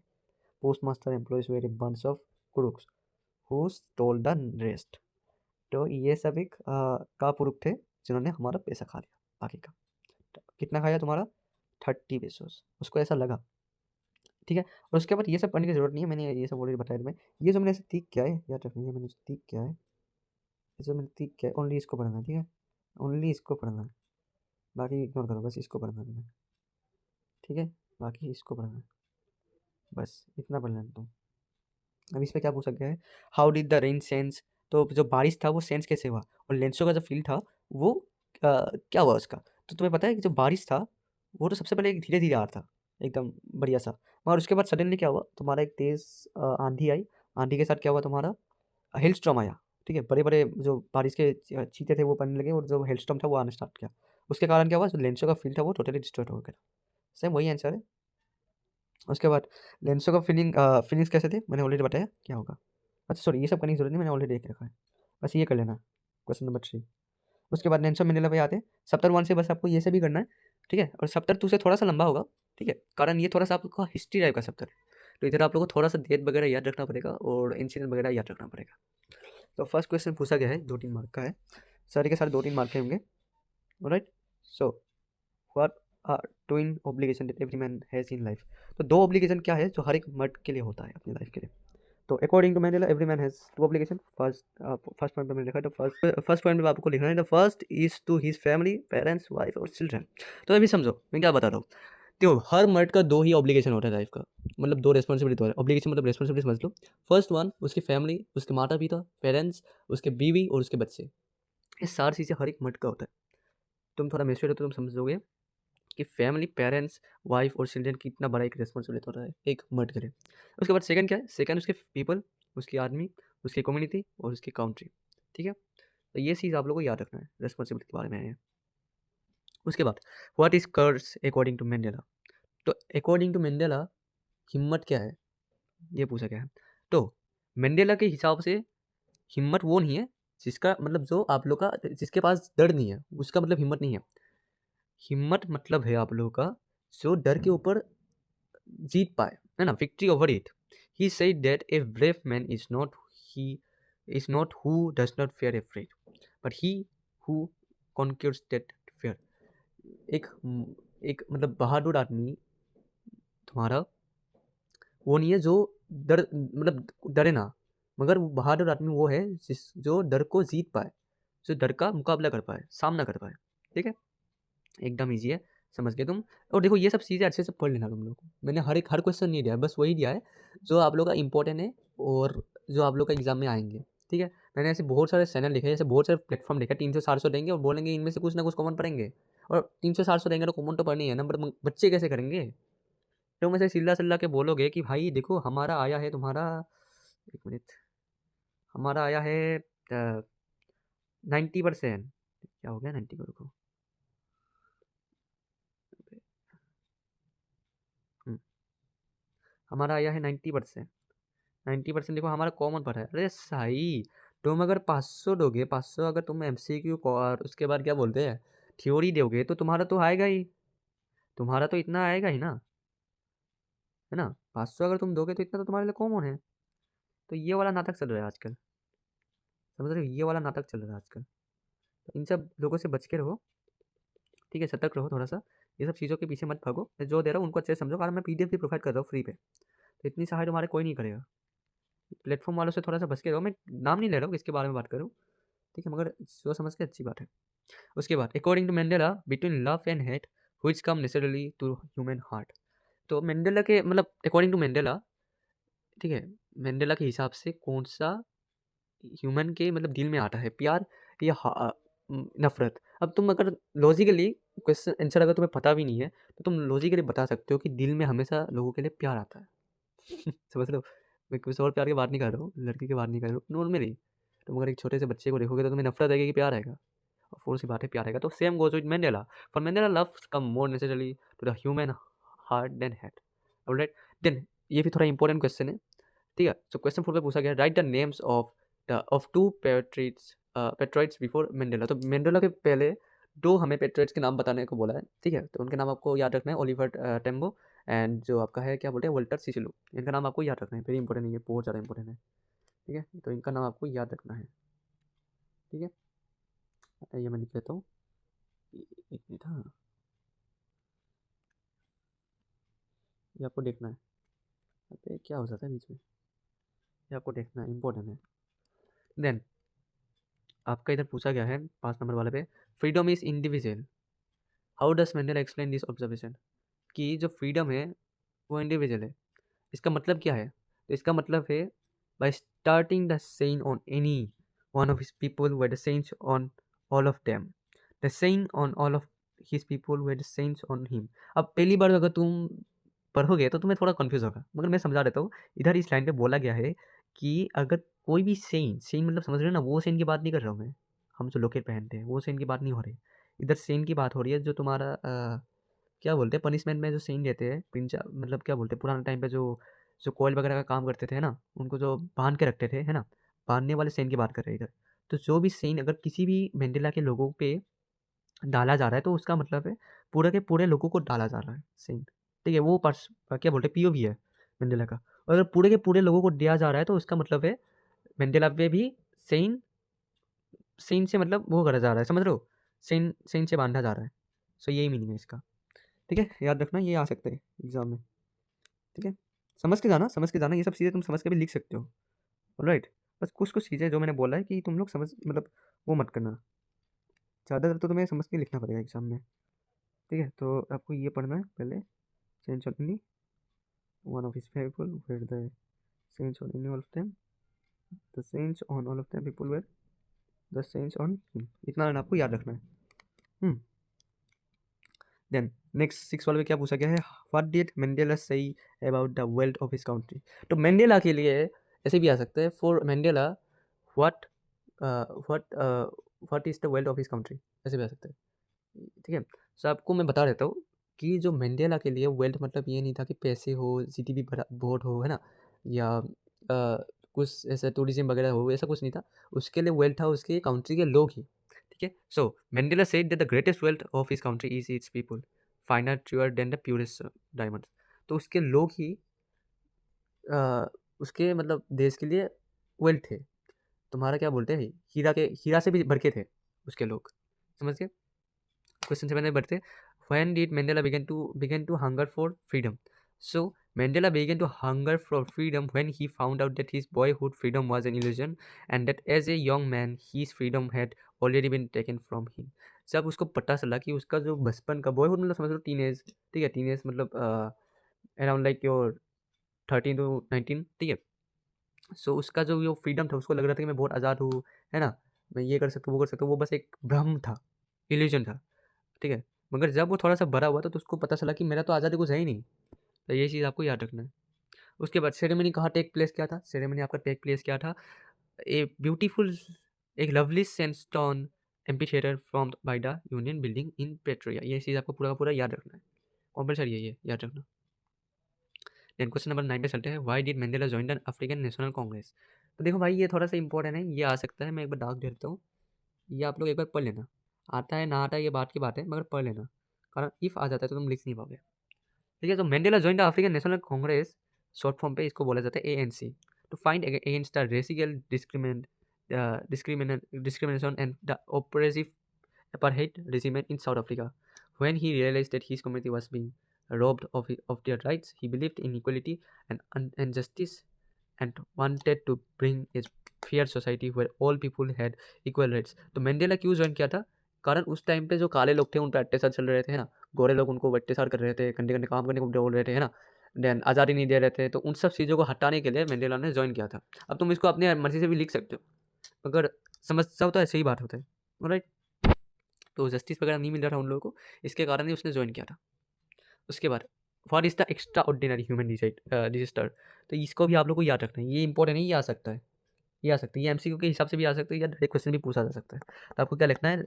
Speaker 1: Post master employees were a bunch of crooks who stole the rest. तो ये सब एक कापुरुष थे जिन्होंने हमारा पैसा खा लिया बाकी का। कितना खाया तुम्हारा? 30 पेसोस। उसको ऐसा लगा। ठीक है, और उसके बाद ये सब करने की ज़रूरत नहीं है, मैंने ये सब ऑलरेडी बताया तुम्हें। ये जो मैंने ऐसे टिक किया है याद रखना, ये मैंने टिक किया है, ये जो मैंने टिक किया है ओनली इसको पढ़ना है। ठीक है, ओनली इसको पढ़ना है, बाकी इग्नोर करो, बस इसको पढ़ना है तुम्हें। ठीक है, बाकी इसको पढ़ना है, बस इतना पढ़ लेना तुम। अब इस पे क्या पूछा गया है? How did the rain sense. तो जो बारिश था वो सेंस कैसे हुआ? और लेंसो का जो फील था वो क्या हुआ उसका? तो तुम्हें पता है कि जो बारिश था वो तो सबसे पहले एक धीरे धीरे आ रहा था, एकदम बढ़िया सा। मगर उसके बाद सडनली क्या हुआ, तुम्हारा एक तेज आंधी आई। आंधी के साथ क्या हुआ, तुम्हारा हेल स्टॉर्म आया। ठीक है, बड़े बड़े जो बारिश के छींटे थे वो पड़ने लगे और जो हेल स्टॉर्म था वो आना स्टार्ट किया। उसके कारण क्या हुआ, जो लेंसो का फील था वो टोटली डिस्ट्रॉय हो गया। सेम वही आंसर है। उसके बाद लेंसो का फीलिंग्स कैसे थे, मैंने ऑलरेडी बताया क्या होगा। अच्छा सॉरी, ये सब करने की जरूरत नहीं, मैंने ऑलरेडी देख रखा है, बस ये कर लेना। Question number 3। उसके बाद नेल्सन मंडेला पे आते हैं। चैप्टर 1 से बस आपको ये सब भी करना है। ठीक है, और चैप्टर 2 से थोड़ा सा लंबा होगा। ठीक है, कारण ये थोड़ा सा आपका हिस्ट्री टाइप का चैप्टर है, तो इधर आप लोगों को थोड़ा सा डेट वगैरह याद रखना पड़ेगा और इंसिडेंट वगैरह याद रखना पड़ेगा। तो फर्स्ट क्वेश्चन पूछा गया है, 2-3 मार्क का है, सारे के सारे 2-3 मार्क के होंगे। Alright, so what are twin obligation that every man has in life. तो 2 ऑब्लिगेशन क्या है जो हर एक मर्द के लिए होता है अपनी लाइफ के लिए। तो according to Mandela every man has 2 obligation. First point पे मैंने लिखा है, तो फर्स्ट पॉइंट पे आपको लिखना है, the first is to his family, parents, wife और चिल्ड्रन। तो अभी समझो मैं क्या बता रहा हूँ। देखो हर मर्द का 2 ही ऑब्लिगेशन होता है लाइफ का, मतलब 2 रिस्पॉन्सिबिलिटी होता है। ऑब्लिगेशन मतलब रिस्पॉन्सिबिलिटी समझ लो। फर्स्ट वन उसकी फैमिली, उसके माता पिता, पेरेंट्स, उसके बीवी और उसके बच्चे। ये सारी चीज़ें हर एक मर्द का होता है। तुम थोड़ा मेच्योर हो तो तुम समझोगे कि फैमिली, पेरेंट्स, वाइफ और चिल्ड्रन कितना बड़ा एक रिस्पॉन्सिबिलिटी होता है एक मर्द के लिए। उसके बाद सेकंड क्या है? सेकंड उसके पीपल, उसकी आदमी, उसकी कम्युनिटी और उसकी काउंट्री। ठीक है, तो ये चीज़ आप लोगों को याद रखना है, रिस्पॉन्सिबिलिटी के बारे में है। उसके बाद what is courage according to Mandela. तो अकॉर्डिंग टू मंडेला हिम्मत क्या है, ये पूछा गया है। तो मंडेला के हिसाब से हिम्मत वो नहीं है जिसका मतलब जो आप लोग का जिसके पास डर नहीं है उसका मतलब हिम्मत नहीं है। हिम्मत मतलब है आप लोगों का जो डर के ऊपर जीत पाए, है ना, victory over it. He said that a brave man he is not who does not fear afraid but he who conquers that fear. एक एक मतलब बहादुर आदमी तुम्हारा वो नहीं है जो डर मतलब डरे ना, मगर वो बहादुर आदमी वो है जिस जो डर को जीत पाए, जो डर का मुकाबला कर पाए, सामना कर पाए। ठीक है, एकदम ईजी है, समझ गए तुम। और देखो ये सब चीज़ें अच्छे से पढ़ लेना तुम लोग को। मैंने हर क्वेश्चन नहीं दिया है, बस वही दिया है जो आप लोग का इंपॉर्टेंट है और जो आप लोग का एग्जाम में आएंगे। ठीक है, मैंने ऐसे बहुत सारे चैनल लिखे हैं, ऐसे बहुत सारे प्लेटफॉर्म लिखे, 300-400 देंगे और बोलेंगे इनमें से कुछ ना कुछ कॉमन पढ़ेंगे। और 300-400 देंगे तो कॉमन तो पढ़नी है ना, बट बच्चे कैसे करेंगे? तो मैं से सिल्ला सल्ला के बोलोगे कि भाई देखो हमारा आया है तुम्हारा, एक मिनट, हमारा आया है 90%। क्या हो गया 90 को? हमारा आया है 90%। 90% देखो हमारा कॉमन पड़ा है। अरे सही, तुम अगर 500 दोगे, 500 अगर तुम एमसीक्यू और उसके बाद क्या बोलते हैं थ्योरी दोगे तो तुम्हारा तो आएगा ही, तुम्हारा तो इतना आएगा ही ना, है ना। 500 अगर तुम दोगे तो इतना तो तुम्हारे लिए कॉमन है। तो ये वाला नाटक चल रहा है आजकल, समझ रहे हो, ये वाला नाटक चल रहा है आजकल। तो इन सब लोगों से बच के रहो। ठीक है, सतर्क रहो थोड़ा सा, ये सब चीज़ों के पीछे मत भागो। मैं जो दे रहा हूँ उनको अच्छे से समझो, कारण मैं पीडीएफ भी प्रोवाइड कर रहा हूँ फ्री पे, तो इतनी सहाय तुम्हारे कोई नहीं करेगा। प्लेटफॉर्म वालों से थोड़ा सा बच के रहो, मैं नाम नहीं ले रहा हूँ किसके बारे में बात करूँ। ठीक है, मगर सोच समझ के अच्छी बात है। उसके बाद according to Mandela between love and hate which come naturally to human heart. तो मंडेला के मतलब अकॉर्डिंग टू मंडेला, ठीक है, मंडेला के हिसाब से कौन सा ह्यूमन के मतलब दिल में आता है, प्यार या नफरत। अब तुम अगर लॉजिकली क्वेश्चन आंसर अगर तुम्हें पता भी नहीं है तो तुम लॉजिकली बता सकते हो कि दिल में हमेशा लोगों के लिए प्यार आता है। समझ लो, मैं किसी और प्यार की बात नहीं कर रहा हूँ, लड़की की बात नहीं कर रहा हूँ, नॉर्मली तुम अगर एक छोटे से बच्चे को देखोगे तो तुम्हें नफरत आएगी कि प्यार आएगा? ऑफ कोर्स सी बात है, प्यार आएगा। तो same goes with Mandela. For Mandela love come more naturally to the human heart then head. Alright, then ये भी थोड़ा इंपॉर्टेंट क्वेश्चन है, ठीक है। सो क्वेश्चन 4 पे पूछा गया, write the names of two patriots before Mandela. तो मंडेला के पहले दो हमें पेट्रोइड्स के नाम बताने को बोला है, ठीक है। तो उनके नाम आपको याद रखना है, ओलिवर टेम्बो एंड जो आपका है क्या बोलते हैं वोल्टर सिसिलू। इनका नाम आपको याद रखना है, वेरी इंपॉर्टेंट है, ये बहुत ज़्यादा इंपॉर्टेंट है, ठीक है। तो इनका नाम आपको याद रखना है, ठीक है। ये मैं लिख लेता हूँ, एक मिनट, हाँ, ये आपको देखना है। यहाँ पे क्या हो जाता है बीच में, ये आपको देखना है, इंपॉर्टेंट है। देन आपका इधर पूछा गया है 5 नंबर वाले पे, freedom is individual, how does Mandela explain this observation. कि जो फ्रीडम है वो इंडिविजुअल है, इसका मतलब क्या है? तो इसका मतलब है bye starting the Sen on any one of his people were the saints on all of them, the Sen on all of his people were the saints on him. अब पहली बार अगर तुम पढ़ोगे तो तुम्हें थोड़ा कंफ्यूज होगा, मगर मैं समझा देता हूँ। इधर इस लाइन पे बोला गया है कि अगर कोई भी सेन, सेन मतलब समझ रहे हो ना, वो सेन की बात नहीं कर रहा हूँ मैं, हम जो लोकेट पहनते हैं वो सेन की बात नहीं हो रही। इधर सेन की बात हो रही है जो तुम्हारा क्या बोलते हैं पनिशमेंट में जो सेन देते हैं, पिंचा मतलब क्या बोलते हैं, पुराने टाइम पे जो जो कोयल वगैरह का काम करते थे, है ना, उनको जो बांध के रखते थे, है ना, बांधने वाले सेन की बात कर रहे हैं इधर। तो जो भी सेन अगर किसी भी मंडेला के लोगों पे डाला जा रहा है तो उसका मतलब है पूरे के पूरे लोगों को डाला जा रहा है सेन, ठीक है। वो पर्स क्या बोलते हैं पीओवी है मंडेला का। और अगर पूरे के पूरे लोगों को दिया जा रहा है तो उसका मतलब है मंडेला पे भी सेन, सेन से मतलब वो करा जा रहा है, समझ रहे हो, सेन सेन से बांधा जा रहा है। सो यही मीनिंग है इसका, ठीक है। याद रखना, ये आ सकते हैं एग्जाम में, ठीक है। समझ के जाना, ये सब चीज़ें तुम समझ के भी लिख सकते हो, ऑलराइट। बस कुछ कुछ चीज़ें जो मैंने बोला है कि तुम लोग समझ मतलब वो मत करना, ज़्यादातर तो तुम्हें समझ के लिखना पड़ेगा एग्जाम में, ठीक है। तो आपको ये पढ़ना है पहले, sense of any one of his people where the sense on any all of them, the sense on all of them people where the sense on him, इतना लाइन आपको याद रखना है। देन नेक्स्ट 6 वाले में क्या पूछा गया है, what did Mandela say about the wealth of his country. तो मंडेला के लिए ऐसे भी आ सकते हैं, for Mandela what what what is the wealth of his country, ऐसे भी आ सकते हैं, ठीक है। सो आपको मैं बता देता हूँ कि जो मंडेला के लिए वेल्थ मतलब ये नहीं था कि पैसे हो, जीडीपी बहुत हो, है ना, या कुछ ऐसा टूरिज्म वगैरह हो, ऐसा कुछ नहीं था। उसके लिए वेल्थ था उसके कंट्री के लोग ही, ठीक है। So Mandela said that the greatest wealth of his country is its people, finer truer than the purest diamonds. तो उसके लोग ही उसके मतलब देश के लिए वेल्थ थे। तुम्हारा क्या बोलते हैं, हीरा के, हीरा से भी बढ़ के थे उसके लोग, समझ गए। क्वेश्चन 7 में बढ़ते, when did Mandela began to hunger for freedom? So Mandela began to hunger for freedom when he found out that his boyhood freedom was an illusion and that as a young man his freedom had already been taken from him. जब उसको पता चला कि उसका जो बचपन का boyhood मतलब समझ लो टीनेज, ठीक है, टीनेज मतलब अराउंड लाइक योर 13 to 19, ठीक है। सो उसका जो वो फ्रीडम था, उसको लग रहा था कि मैं बहुत आज़ाद हूँ, है ना, मैं ये कर सकता हूँ वो कर सकता हूँ, वो बस एक भ्रम था, इल्यूजन था, ठीक है। मगर जब वो थोड़ा-सा बड़ा हुआ तो उसको पता चला कि मेरा तो आज़ादी कुछ है ही नहीं। तो ये चीज़ आपको याद रखना है। उसके बाद सेरेमनी कहाँ टेक प्लेस किया था? सेरेमनी आपका टेक प्लेस किया था ए ब्यूटीफुल, एक lovely sandstone amphitheatre formed by the Union Building in Pretoria. ये चीज़ आपको पूरा का पूरा याद रखना है। कंपल्सरी है ये याद रखना। देन क्वेश्चन नंबर 9 पे चलते हैं, why did Mandela join the African National Congress. तो देखो भाई ये थोड़ा-सा इंपॉर्टेंट है, ये आ सकता है, मैं एक बार डाक दे देता हूँ। ये आप लोग एक बार पढ़ लेना। आता है ना आता है ये बात की बात है, मगर पढ़ लेना। कारण इफ़ आ जाता है तो तुम लिख नहीं पाओगे। ठीक है, तो Mandela join the African National Congress, short form पे इसको बोला जाता है ANC, to fight against the racial discrimination and the oppressive apartheid regime in South Africa. When he realized that his community was being robbed of their rights, he believed in equality and justice and wanted to bring a fair society where all people had equal rights. तो Mandela क्यों join किया था? कारण उस time पे जो काले लोग थे उन पे अत्याचार चल रहे थे, है ना, गोरे लोग उनको अत्याचार कर रहे थे, घंटे घंटे काम करने को बोल रहे थे, है ना, देन आज़ादी नहीं दे रहे थे। तो उन सब चीज़ों को हटाने के लिए मंडेला ने ज्वाइन किया था। अब तुम इसको अपनी मर्जी से भी लिख सकते हो, अगर समझ जाओ तो ऐसे ही बात होता है, राइट। तो जस्टिस वगैरह नहीं मिल रहा था उन लोगों को, इसके कारण ही उसने ज्वाइन किया था। उसके बाद what is the extra ordinary human disaster, तो इसको भी आप लोग को याद रखना है, ये इंपॉर्टेंट है, ये आ सकता है, ये आ सकती है, ये एमसीक्यू के हिसाब से भी आ सकती है या डायरेक्ट क्वेश्चन भी पूछा जा सकता है। तो आपको क्या लिखना है,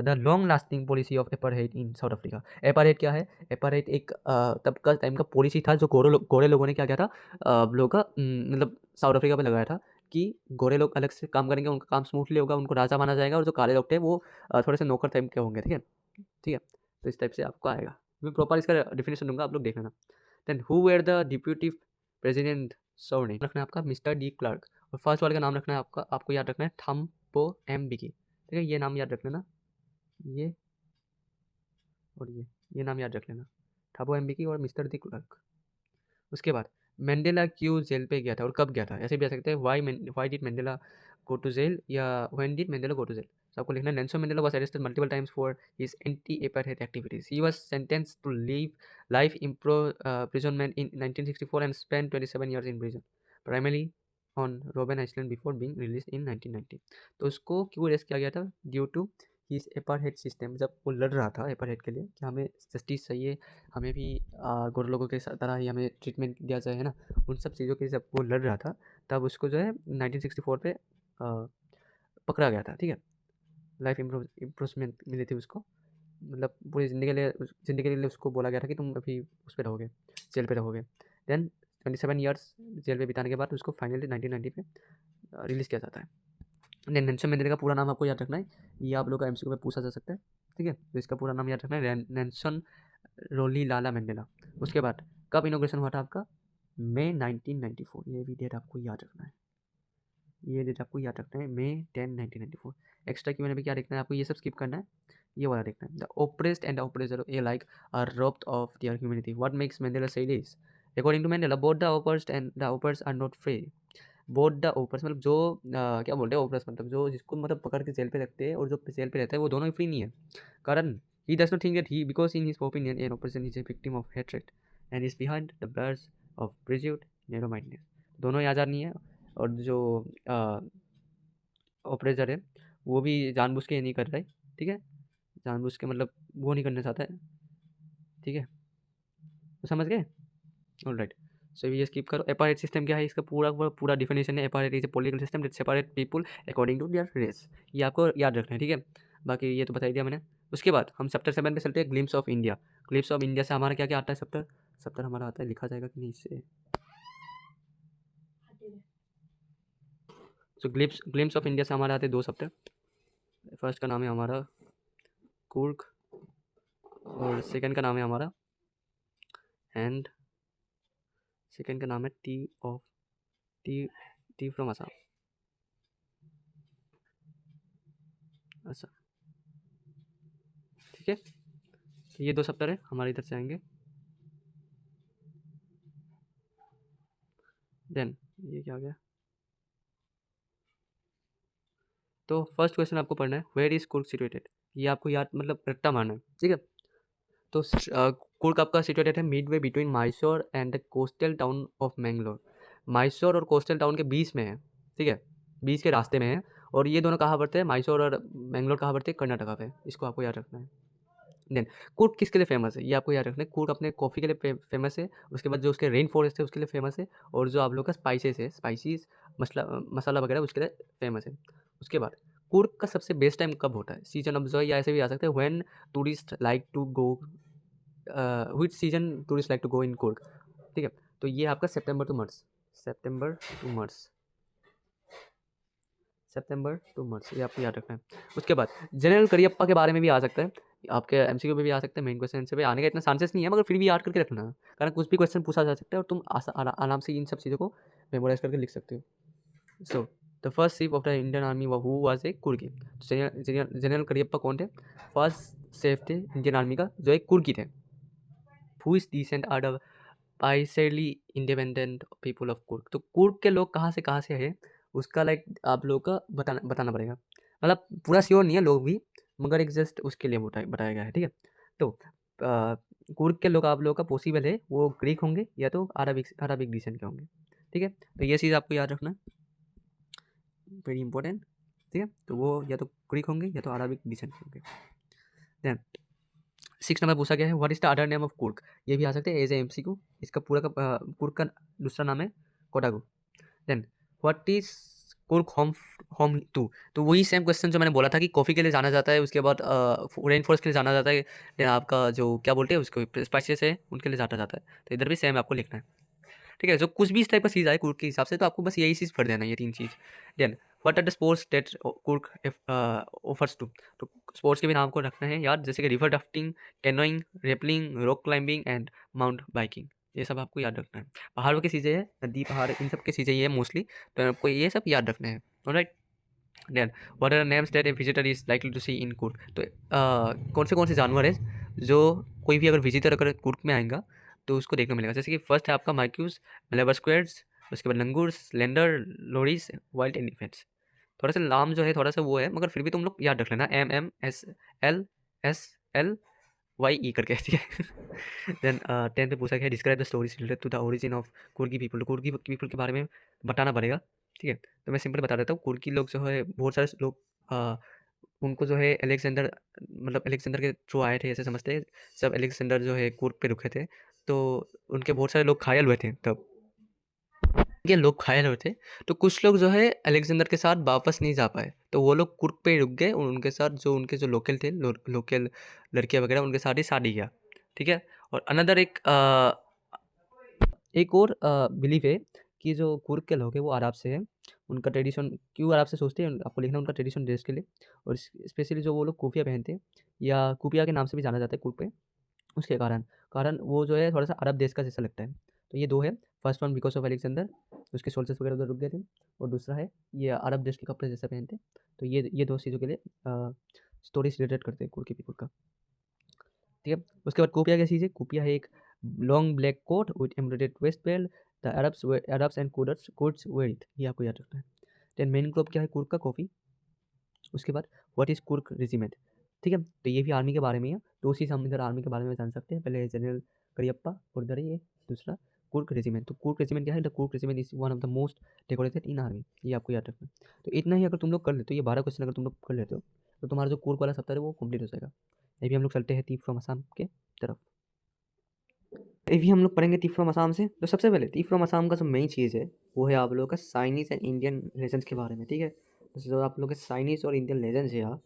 Speaker 1: the long lasting policy of apartheid in south Africa. Apartheid क्या है? अपार्थाइड एक तब का टाइम का पॉलिसी था जो गोरे लोगों ने क्या किया था, लोगों का मतलब साउथ अफ्रीका पे लगाया था कि गोरे लोग अलग से काम करेंगे, उनका काम स्मूथली होगा, उनको राजा माना जाएगा, और जो काले लोग थे वो थोड़े से नौकर टाइप के होंगे। ठीक है, ठीक है। तो इस टाइप से आपको आएगा, मैं प्रॉपर इसका डिफिनेशन दूंगा, आप लोग देख लेना। Then who were the deputy president sorry रखना है आपका मिस्टर डी क्लार्क, और फर्स्ट वाले का नाम रखना है आपका, आपको याद रखना है थम्पो एम बिकी। ठीक है, ये नाम याद रख लेना, ये और ये नाम याद रख लेना, थम्पो एम बिकी और मिस्टर डी क्लार्क। उसके बाद मंडेला क्यों जेल पे गया था और कब गया था, ऐसे भी आ सकते हैं, why did Mandela go to jail या when did Mandela go to jail. So आपको लिखना है Nelson Mandela was arrested multiple times for his anti-apartheid activities. He was sentenced to life imprisonment in 1964 and spent 27 years in prison, primarily on Robben Island before being released in 1990. तो उसको क्यों arrest किया गया था? Due to his apartheid system, जब वो लड़ रहा था अपार्थाइड के लिए कि हमें जस्टिस चाहिए, हमें भी गोरे लोगों के तरह ही हमें ट्रीटमेंट दिया जाए, है ना, उन सब चीज़ों के जब वो लड़ रहा था तब उसको जो है 1964 पे पकड़ा गया था। ठीक है, लाइफ इम्प्रूवमेंट मिली थी उसको, मतलब पूरी ज़िंदगी के लिए उसको बोला गया था कि तुम अभी उस पे रहोगे, जेल पे रहोगे। देन 27 ईयर्स जेल में बिताने के बाद उसको फाइनली 1990 पे रिलीज़ किया जाता है। देन नेल्सन मंडेला का पूरा नाम आपको याद रखना है, ये आप लोग का एमसीक्यू में पूछा जा सकता है। ठीक है, तो इसका पूरा नाम याद रखना है, नेल्सन रोलीलाला मंडेला। उसके बाद कब इनॉग्रेशन हुआ था आपका? मई 1994, ये भी डेट आपको याद रखना है, ये डेट आपको याद रखना है, मई 10 1994। एक्स्ट्रा क्यों भी क्या देखना है आपको, ये सब स्किप करना है, ये वाला देखना है। The oppressed and the oppressor alike are robbed of their humanity, what makes Mandela say this? According to Mandela both the oppressed and the oppressor are not free. Both the oppressor मतलब जो क्या बोलते हैं ओपर्स, मतलब जो जिसको मतलब पकड़ के जेल पे रखते हैं और जो जेल पे रहता है वो दोनों ही फ्री नहीं है। कारण he does not think that he because in his opinion an oppressor is a victim of hatred and is behind the bars of prejudice narrow mindedness. दोनों ही आज़ाद नहीं है, और जो ऑपरेटर है वो भी जानबूझ के ये नहीं कर रहा है। ठीक है, जानबूझ के मतलब वो नहीं करना चाहता है। ठीक है, तो समझ गए? ऑलराइट, सो ये स्किप करो। अपार्थाइड सिस्टम क्या है, इसका पूरा डिफिनेशन है। Apartheid is a political system that separate people according to their race, ये आपको याद रखना है। ठीक है, बाकी ये तो बता ही दिया मैंने। उसके बाद हम चैप्टर 7 पे चलते हैं, glimpse of India. Glimpse of India से हमारा क्या क्या आता है, चैप्टर चैप्टर हमारा आता है, लिखा जाएगा कि नहीं इससे। सो ग्लिम्स ऑफ इंडिया से हमारे आते हैं 2 चैप्टर। फर्स्ट का नाम है हमारा कुर्ग, और सेकंड का नाम है हमारा एंड सेकंड का नाम है टी टी फ्रॉम असम। अच्छा, ठीक है, तो ये 2 चैप्टर है हमारे इधर से आएंगे। देन ये क्या आ गया, तो फर्स्ट क्वेश्चन आपको पढ़ना है, वेयर इज कुर्ग सिचुएटेड, ये आपको याद मतलब रट्टा मारना है। ठीक है, तो कुर्ग आपका सिचुएटेड है mid way between Mysore and the coastal town of Mangalore. Mysore और कोस्टल टाउन के बीच में है। ठीक है, बीच के रास्ते में है, और ये दोनों कहाँ पड़ते हैं, माइसोर और मैंगलोर कहाँ पड़ते हैं, कर्नाटका पे। इसको आपको याद रखना है। देन कुर्ग किसके लिए फेमस है, ये आपको याद रखना है। कुर्ग अपने कॉफ़ी के लिए फेमस है, उसके बाद जो उसके रेन फॉरेस्ट है उसके लिए फेमस है, और जो आप लोग का स्पाइसेस है, स्पाइसीज मसाला वगैरह उसके लिए फेमस है। उसके बाद कुर्ग का सबसे बेस्ट टाइम कब होता है, सीजन ऑफ जॉय, या ऐसे भी आ सकते हैं when tourist like to go, which season tourist like to go in Coorg. ठीक है, तो ये आपका सितंबर टू मार्च, सितंबर टू मार्च, सितंबर टू मार्च, ये आपको याद रखना है। उसके बाद जनरल करियप्पा के बारे में भी आ सकता है, आपके एमसीक्यू में भी आ सकता है, मेन क्वेश्चन से भी आने का इतना चांसेस नहीं है, मगर फिर भी याद करके रखना, कारण कुछ भी क्वेश्चन पूछा जा सकता है और तुम आराम से इन सब चीज़ों को मेमोराइज करके लिख सकते हो। So the first chief of the Indian army who was a Coorgi, general Cariappa कौन थे, फर्स्ट चीफ थे इंडियन आर्मी का जो एक कुर्की थे। Who is descent are the fiercely independent people of Coorg, तो कुर्ग के लोग कहाँ से है उसका लाइक आप लोग का बताना पड़ेगा, मतलब पूरा श्योर नहीं है लोग भी, मगर एक जस्ट उसके लिए बताया गया है। ठीक है, तो कुर्ग के लोग आप लोगों का पॉसिबल है वो ग्रीक होंगे या तो अरबिक डिसेंट के होंगे। ठीक है, तो ये चीज़ आपको याद रखना है, वेरी इंपॉर्टेंट। ठीक है, तो वो या तो ग्रीक होंगे या तो अरबिक डिसेंट के होंगे। देन 6 नंबर पूछा गया है, what is the other name of Coorg, ये भी आ सकते हैं एज ए एमसीक्यू। इसका पूरा का कुर्ग का दूसरा नाम है कोडागु। देन व्हाट इज कुर्क होम होम टू। तो वही सेम क्वेश्चन जो मैंने बोला था कि कॉफ़ी के लिए जाना जाता है, उसके बाद रेन फॉरेस्ट के लिए जाना जाता है, then आपका जो क्या बोलते हैं उसको स्पाइसेस है उनके लिए जाना जाता है। तो इधर भी सेम आपको लिखना है, ठीक है। जो कुछ भी इस टाइप का चीज़ आए कुर्क के हिसाब से तो आपको बस यही चीज़ पढ़ देना है, ये 3 चीज़। Then what are the sports that Coorg offers to. तो स्पोर्ट्स के भी नाम को रखना है याद, जैसे कि river rafting, canoeing, rappelling, rock climbing and mount biking. ये सब आपको याद रखना है। पहाड़ों की चीज़ें हैं, नदी पहाड़ इन सब की चीज़ें ये है मोस्टली, तो आपको ये सब याद रखने हैं। Alright. Then what are names that a visitor is likely to see in Coorg. तो कौन से जानवर है जो कोई भी अगर विजिटर अगर कुर्क में आएगा तो उसको देखने को मिलेगा। जैसे कि फर्स्ट है आपका माइक्यूस, मलेबर स्क्वेड्स, उसके बाद langurs, slender, loris, wild elephants. थोड़ा सा नाम जो है थोड़ा सा वो है, मगर फिर भी तुम लोग याद रख लेना, MMSLSLYE करके, ठीक है। देन 10 पे पूछा गया describe the stories related to the origin of Coorgi people. तो कुर्की पीपल के बारे में बताना पड़ेगा, ठीक है। तो मैं सिंपल बता देता हूँ। कुर्की लोग जो है बहुत सारे लोग उनको जो है अलेक्जेंडर, मतलब अलेक्जेंडर के थ्रू आए थे ऐसे समझते हैं। जब अलेक्जेंडर जो है कुर्क पे रुके थे तो उनके बहुत सारे लोग घायल हुए थे तब, ये लोग घायल हुए थे। तो कुछ लोग जो है अलेक्जेंडर के साथ वापस नहीं जा पाए, तो वो लोग कुर्क पे रुक गए और उनके साथ जो उनके जो लोकल थे, लोकल लड़कियां वगैरह उनके साथ ही शादी किया, ठीक है। और अनदर एक और बिलीफ है कि जो कुर्क के लोग हैं वो अरब से है। उनका ट्रेडिशन क्यों अरब से सोचते हैं आपको लिखना, उनका ट्रेडिशन ड्रेस के लिए। और स्पेशली जो वो लोग कुफिया पहनते हैं, या कुपिया के नाम से भी जाना जाता है कुर्क पे, उसके कारण कारण वो जो है थोड़ा सा अरब देश का जैसा लगता है। तो ये दो है। First one because of Alexander, उसके सोल्जर्स वगैरह उधर रुक गए थे। और दूसरा है ये अरब देश के कपड़े जैसे पहनते हैं। तो ये दो चीज़ों के लिए स्टोरीज रिलेटेड करते हैं कुर्की पीपल का, ठीक है। उसके बाद कोपिया क्या चीज़ है, कोपिया है एक long black coat with embroidered waist belt. The Arabs and Kurds wear it, ये आपको याद रखना है। देन मेन क्रॉप क्या है कुर्क का, कॉफ़ी। उसके बाद व्हाट इज़ कुर्क रेजिमेंट, ठीक है। तो ये भी आर्मी के बारे में है। दो चीज़ हम इधर आर्मी के बारे में जान सकते हैं, पहले जनरल करियप्पा और इधर ये दूसरा कुर्क रेजिमेंट। तो कुर्क रेजिमेंट क्या है, द कुर्क regiment is one of the most decorated in army, ये आपको याद रखना है। तो इतना ही अगर तुम लोग कर लेते हो, ये 12 क्वेश्चन अगर तुम लोग कर लेते हो तो तुम्हारा जो कुर्क वाला सप्ताह है वो कंप्लीट हो जाएगा। अभी हम लोग चलते हैं तीफ फ्रॉम असम के तरफ। अभी हम लोग पढ़ेंगे तीफ फ्रॉम असम से। तो सबसे पहले तीफ फ्रॉम असम का जो मेन चीज़ है वो है आप लोगों का चाइनीज़ एंड इंडियन रिलेशंस के बारे में, ठीक है। तो जो आप लोग के चाइनीज़ और इंडियन लेजेंड्स है यार,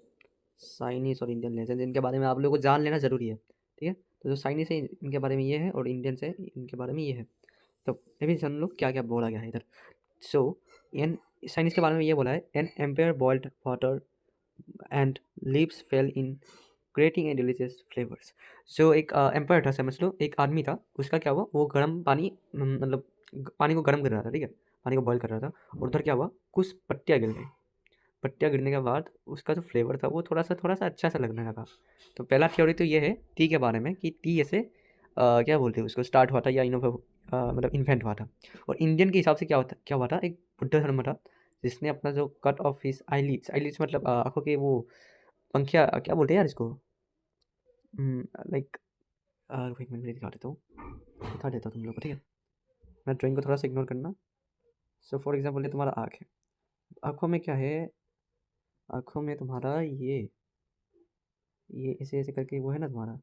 Speaker 1: चाइनीज़ और इंडियन लेजेंड्स, इनके बारे में आप लोगों को जान लेना ज़रूरी है, ठीक है। तो जो चाइनीज़ है इनके बारे में ये है और इंडियन है इनके बारे में ये है। तो अभी जान लो क्या क्या बोला गया है इधर। सो एन चाइनीज़ के बारे में ये बोला है, an emperor boiled water and leaves fell in creating a delicious flavours. जो एक एम्पायर था, समझ लो एक आदमी था, उसका क्या हुआ, वो गर्म पानी मतलब पानी को गर्म कर रहा था, ठीक है, पानी को बॉयल कर रहा था। और उधर क्या हुआ, कुछ पत्तियाँ गिर गई। पत्तियाँ गिरने के बाद उसका जो फ्लेवर था वो थोड़ा सा अच्छा सा लगने लगा। तो पहला थ्योरी तो ये है टी के बारे में कि टी ऐसे क्या बोलते हैं उसको, स्टार्ट हुआ था या मतलब इन्वेंट हुआ था। और इंडियन के हिसाब से क्या हुआ था, एक बुद्ध धर्म था जिसने अपना जो cut off his eyelids, eyelids मतलब आंखों के वो पंखिया, क्या बोलते हैं यार इसको, लाइक एक मिनट दिखा देता हूँ, दिखा देता हूँ तुम लोग को, ठीक है। मैं ड्राइंग को थोड़ा सा इग्नोर करना। सो फॉर एग्जाम्पल ये तुम्हारा आँख है, आँखों में क्या है, आँखों में तुम्हारा ये ऐसे ऐसे करके वो है ना तुम्हारा,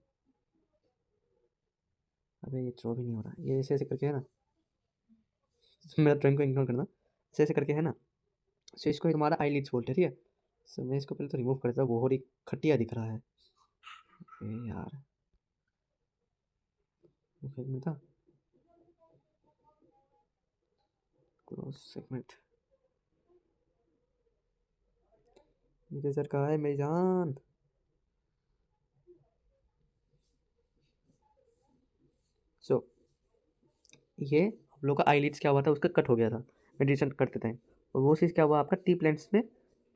Speaker 1: अबे ये थ्रो भी नहीं हो रहा, ये ऐसे ऐसे करके है ना, मेरा ड्राइंग को इग्नोर करना, ऐसे ऐसे करके है ना। सो इसको तुम्हारा आईलिड्स बोलते हैं, ठीक है। सो मैं इसको पहले तो रिमूव करता हूँ, बहुत ही खटिया दिख रहा है ये यार, एक मिनट था, क्लोज एक मिनट, मेरे सर कहाँ है मेरी जान। सो ये आप लोग का आईलिड्स क्या हुआ था, उसका कट हो गया था मेडिटेशन करते टाइम। और वो चीज़ क्या हुआ आपका टी प्लांट्स में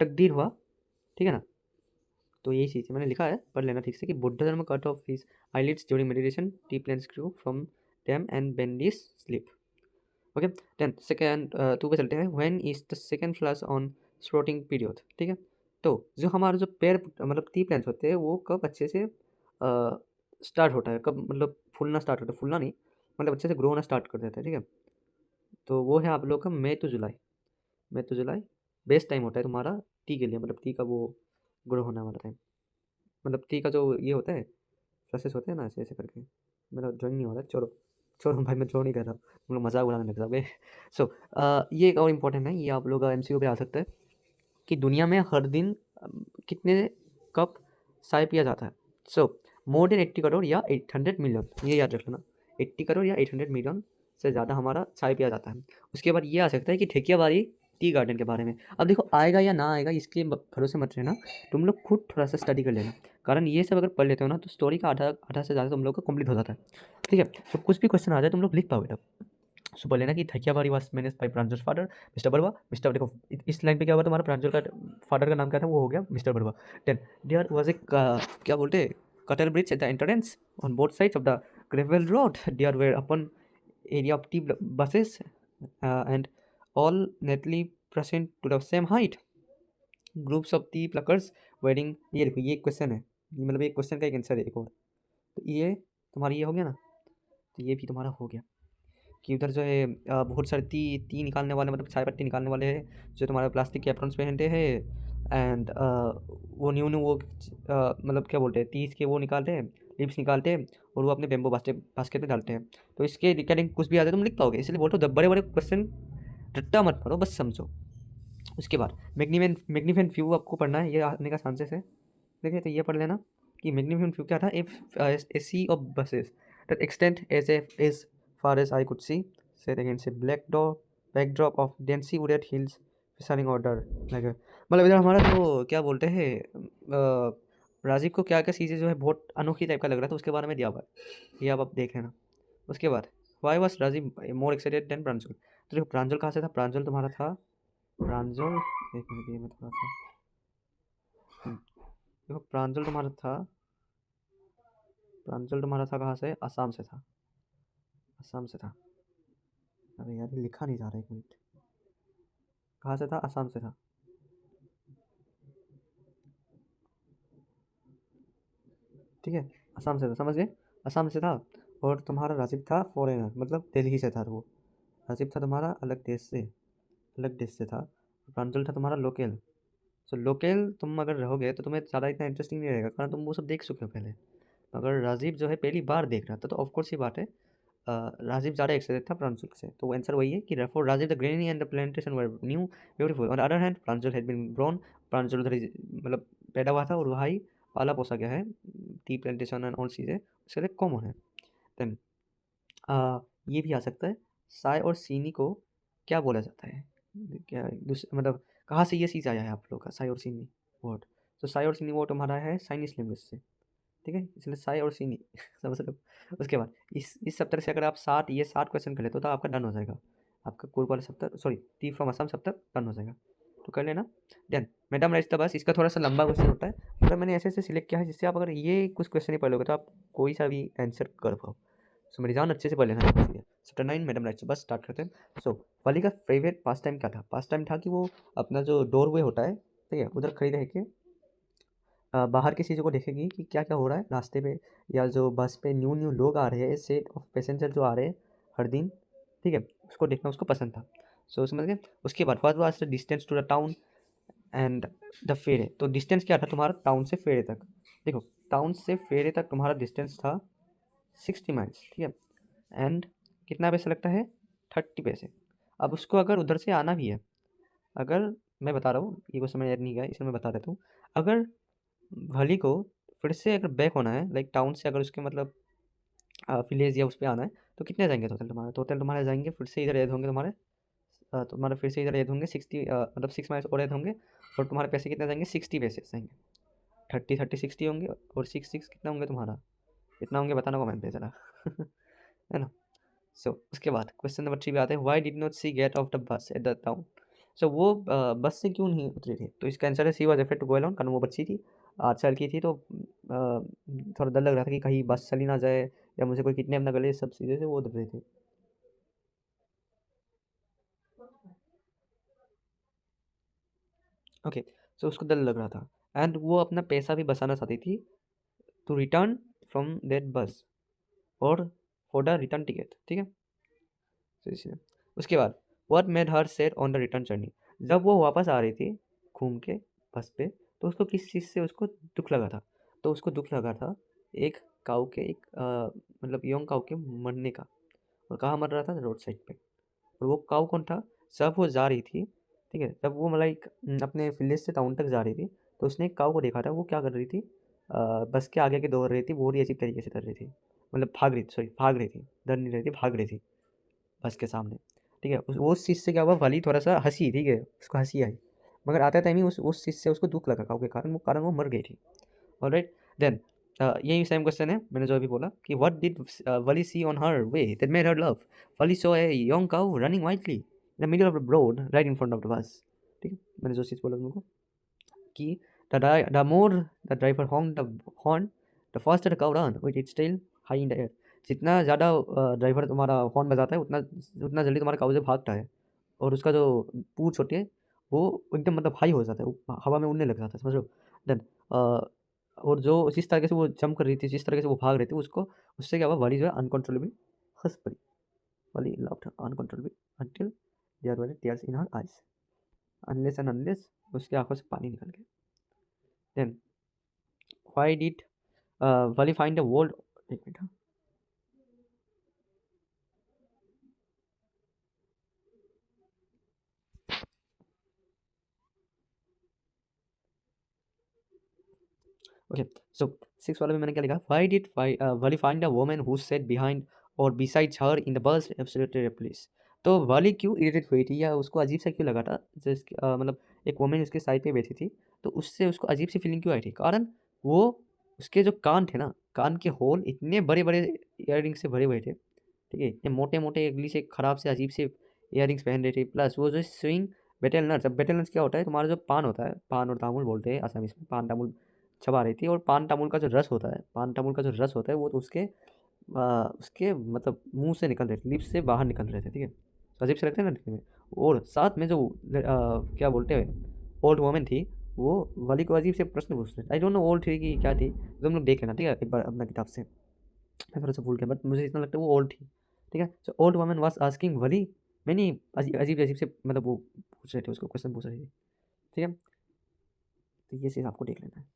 Speaker 1: तकदीर हुआ, ठीक है ना। तो यही चीज़ मैंने लिखा है, पढ़ लेना ठीक से, कि Bodhidharma cut off his eyelids during meditation, tea plants grew from them and banished sleep. Okay. Then second two पे चलते हैं, when is the second flush on sprouting period, ठीक है। तो जो हमारे जो पेड़ मतलब टी प्लांट्स होते हैं वो कब अच्छे से स्टार्ट होता है, कब मतलब फूलना स्टार्ट होता है, फूलना नहीं मतलब अच्छे से ग्रो होना स्टार्ट कर देता है, ठीक है। तो वो है आप लोग का मई टू जुलाई, मई टू जुलाई बेस्ट टाइम होता है तुम्हारा टी के लिए, मतलब टी का वो ग्रो होने वाला टाइम, मतलब टी का जो ये होता है, फ्लशेस होते हैं ना ऐसे ऐसे करके, मेरा ड्राइंग नहीं हो रहा है, चलो छोड़ो भाई, मैं छोड़ नहीं कर रहा, तुम लोग मजाक उड़ाने लग जाओगे। सो ये एक और इम्पोर्टेंट है, ये आप लोग MCQ पे आ सकता है कि दुनिया में हर दिन कितने कप चाय पिया जाता है। सो मोर देन 80 करोड़ या 800 मिलियन, ये याद रख लेना, 80 करोड़ या 800 मिलियन से ज़्यादा हमारा चाय पिया जाता है। उसके बाद ये आ सकता है कि ठेकियाबारी टी गार्डन के बारे में। अब देखो आएगा या ना आएगा इसके भरोसे मत रहना, तुम लोग खुद थोड़ा सा स्टडी कर लेना, कारण ये सब अगर पढ़ लेते हो ना तो स्टोरी का आधा आधा से ज़्यादा तुम लोग का कंप्लीट हो जाता है। ठीक है, तो कुछ भी क्वेश्चन आ जाए तुम लोग लिख पाओ बेटा। सो बोल लेना कि Thekiabari was managed by Pranjal father mister Barua. Mister देखो इस लाइन पे क्या हुआ, तुम्हारा प्रांजल का फादर का नाम क्या था, वो हो गया mister Barua. Then there was a क्या बोलते cutter bridge at the entrance on both sides of the gravel road. There were upon area of tea buses and all neatly present to the same height. Groups of tea pluckers wearing, ये देखो ये question है, ये मतलब एक question का एक answer है एक और, तो ये तुम्हारा ये हो गया ना, तो ये भी तुम्हारा हो गया कि उधर जो है बहुत सारे टी निकालने वाले, मतलब चाय पत्ती निकालने वाले हैं जो तुम्हारे प्लास्टिक के एप्रॉन्स पहनते हैं। एंड वो न्यू न्यू वो मतलब क्या बोलते हैं तीस के वो निकालते हैं, लिप्स निकालते हैं और वो अपने बेम्बो बास्केट में डालते हैं। तो इसके रिगार्डिंग कुछ भी आता है तुम लिख पाओगे, इसलिए बोलते हो बड़े बड़े क्वेश्चन रट्टा मत पढ़ो, बस समझो। उसके बाद मैग्निफिसेंट व्यू आपको पढ़ना है, ये आने का चांसेस है। देखिए तो ये पढ़ लेना कि मैग्निफिसेंट व्यू क्या था, a sea of bushes that extend as far as I could see, say it again, say backdrop of densely wooded hills presiding order like मतलब इधर हमारा तो क्या बोलते हैं राजीव को क्या क्या चीज़ें जो है बहुत अनोखी टाइप का लग रहा था, उसके बारे में दिया हुआ है, ये आप देख लेना। उसके बाद why was Rajiv more excited than Pranjal, तो देखो प्रांजल कहाँ से था, प्रांजल तुम्हारा था, प्रांजल एक मिनट ये मैं थोड़ा सा देखो प्रांजल तुम्हारा था कहाँ से, असम से था, असम से था। अरे यार ये लिखा नहीं जा रहा, एक मिनट, कहाँ से था, असम से था। ठीक है, असम से था, समझ गए, असम से था। और तुम्हारा राजीव था फॉरेनर, मतलब दिल्ली से था, वो राजीव था तुम्हारा अलग देश से था। प्रांजल था तुम्हारा लोकल। सो लोकल तुम अगर रहोगे तो तुम्हें ज़्यादा इतना इंटरेस्टिंग नहीं रहेगा, कारण तुम वो सब देख चुके हो पहले। अगर राजीव जो है पहली बार देख रहा था तो ऑफकोर्स ये बात है राजीव ज़्यादा एक्साइटेड था प्रांजल से, तो आंसर वही है कि for Rajiv the greenery and the plantation were new beautiful. On the other hand Pranjal had been born, Pranjal उधर मतलब पैदा हुआ था और वहाँ ही पाला पोसा गया है, टी प्लांटेशन एंड ऑल चीज़ें उसके लिए कॉमन है। देन ये भी आ सकता है, चाय और चीनी को क्या बोला जाता है, क्या मतलब कहाँ से ये चीज़ आया है आप लोग का, चाय और चीनी वर्ड। तो चाय और चीनी वर्ड हमारा है चाइनीज लैंग्वेज से, ठीक है, इसलिए चाय और चीनी समझ लो। उसके बाद इस सप्ताह से अगर आप 60 क्वेश्चन कर लेते हो तो आपका डन हो जाएगा, आपका कोर वाला सप्ताह, सॉरी टी फ्रॉम असम सप्ताह डन हो जाएगा, तो कर लेना। Then madam rise the bus, इसका थोड़ा सा लंबा क्वेश्चन होता है, मतलब मैंने ऐसे ऐसे सिलेक्ट किया है जिससे आप अगर ये कुछ क्वेश्चन ही पढ़ लोगे तो आप कोई सा भी आंसर कर पाओ। सो मेरी जान अच्छे से पढ़ लेना है, chapter 9 madam rise the bus start करते हैं। सो वाली का फेवरेट पास टाइम क्या था, पास टाइम था कि वो अपना जो डोरवे होता है, ठीक है, उधर खड़ी रह के बाहर की चीज़ों को देखेगी कि क्या क्या हो रहा है रास्ते पे, या जो बस पे न्यू न्यू लोग आ रहे हैं, सेट ऑफ पैसेंजर जो आ रहे हैं हर दिन, ठीक है, उसको देखना उसको पसंद था। सो समझ गए। उसके बाद what was the distance to the town and the ferry, तो डिस्टेंस क्या था तुम्हारा टाउन से फेरे तक, देखो टाउन से फेरे तक तुम्हारा डिस्टेंस था 60 माइल्स, ठीक है, एंड कितना पैसा लगता है, 30 पैसे। अब उसको अगर उधर से आना भी है, अगर मैं बता रहा हूँ ये को समझ नहीं गया इसलिए मैं बता देता हूँ, अगर भली को फिर से अगर बैक होना है लाइक टाउन से, अगर उसके मतलब विलेज या उस पर आना है, तो कितने जाएंगे टोटल तुम्हारे जाएंगे, फिर से इधर ऐड होंगे तुम्हारे फिर से इधर ऐड होंगे 60 मतलब 6 माइल्स और ऐड होंगे, और तुम्हारे पैसे कितने जाएंगे, 60 पैसे जाएंगे, 30 30 60 होंगे, और 6 6 कितना होंगे तुम्हारा, कितना होंगे बताना कमेंट पे जरा है ना। सो उसके बाद क्वेश्चन नंबर 3 पे आते हैं, why did not she get off the bus at the town. So वो बस से क्यों नहीं उतरी थी, तो इसका आंसर है she was afraid to go alone, कारण वो बच्ची थी 8 साल की थी, तो थोड़ा डर लग रहा था कि कहीं बस चली ना जाए या मुझे कोई किडनैप ना कर ले, सब चीज़ें से वो डर रही थी। ओके, सो उसको डर लग रहा था एंड वो अपना पैसा भी बचाना चाहती थी टू रिटर्न फ्रॉम दैट बस और फॉर द रिटर्न टिकट, ठीक है। तो इसलिए उसके बाद what made her sad on the return journey, जब वो वापस आ रही थी घूम के बस पे, तो उसको किस चीज़ से उसको दुख लगा था, तो उसको दुख लगा था एक काऊ के, एक मतलब यंग काऊ के मरने का। और कहाँ मर रहा था, रोड साइड पे। और वो काऊ कौन था, जब वो जा रही थी, ठीक है, जब वो मतलब अपने विलेज से टाउन तक जा रही थी, तो उसने एक काऊ को देखा था, वो क्या कर रही थी, बस के आगे दौड़ रही थी, बहुत ही अजीब तरीके से कर रही थी, मतलब भाग रही थी, डर नहीं रही थी, भाग रही थी बस के सामने, ठीक है। उस चीज़ से क्या हुआ, वाली थोड़ा सा हंसी, ठीक है, उसको हंसी आई, मगर आते टाइम ही उस चीज़ से उसको दुख लगा काऊ के कारण वो मर गई थी। ऑलराइट देन, यही सेम क्वेश्चन है मैंने जो अभी बोला कि what did Valli see on her way that made her laugh. Valli saw a young cow running wildly in the middle of the road right in front of the bus. ठीक है, मैंने जो चीज़ बोला तुमको कि the more the driver horn the faster the cow run with its tail high in the air. जितना ज़्यादा ड्राइवर तुम्हारा हॉर्न बजाता है, उतना उतना जल्दी तुम्हारा काउ से भागता है, और उसका जो पूंछ होती है वो एकदम मतलब हाई हो जाता है, वो हवा में उड़ने लग जाता है, समझ लो। देन और जो जिस तरीके से वो जंप कर रही थी, जिस तरीके से वो भाग रही थी, उसको उससे क्या हुआ, वाली जो है अनकंट्रोलेबली हंस पड़ी। Valli laughed uncontrollably until there were tears in her eyes, unless उसकी आंखों से पानी निकल गया। Then why did Valli find the world, एक मिनट, ओके। सो 6 वाले में मैंने क्या लिखा, why did Valli find a woman who sat behind और besides her in the bus absolutely police. तो वाली क्यों इरिटेट हुई थी, या उसको अजीब सा क्यों लगा था, जिस मतलब एक वुमन उसके साइड पे बैठी थी, तो उससे उसको अजीब सी फीलिंग क्यों आई थी, कारण वो उसके जो कान थे ना, कान के होल इतने बड़े बड़े ईयरिंग से भरे हुए थे, ठीक है, इतने मोटे मोटे अगली से खराब से अजीब से ईयरिंग्स पहन रही थी, प्लस वो जो स्विंग बेटेल नट्स। अब बेटेल नट्स क्या होता है, तुम्हारा जो पान होता है, पान और तामुल बोलते हैं आसामी में, पान तामुल चबा रही थी, और पान तामुल का जो रस होता है, पान तामुल का जो रस होता है, वो तो उसके मतलब मुंह से निकल रहे थे, लिप्स से बाहर निकल रहे थे, ठीक है, तो अजीब से लगते हैं ना दिखने में। और साथ में जो क्या बोलते हैं ओल्ड वोमेन थी, वो वाली को अजीब से प्रश्न पूछ रहे थे, आई डोंट नो ओल्ड थी कि क्या थी, तुम लोग देख लेना, ठीक है, एक बार अपना किताब से, मैं थोड़ा सा भूल गया, बट मुझे इतना लगता है वो ओल्ड थी, ठीक है। So old women was asking Wali many अजीब अजीब से मतलब वो पूछ रहे थे, उसको क्वेश्चन पूछ रहे थे, ठीक है, तो ये चीज़ आपको देख लेना है।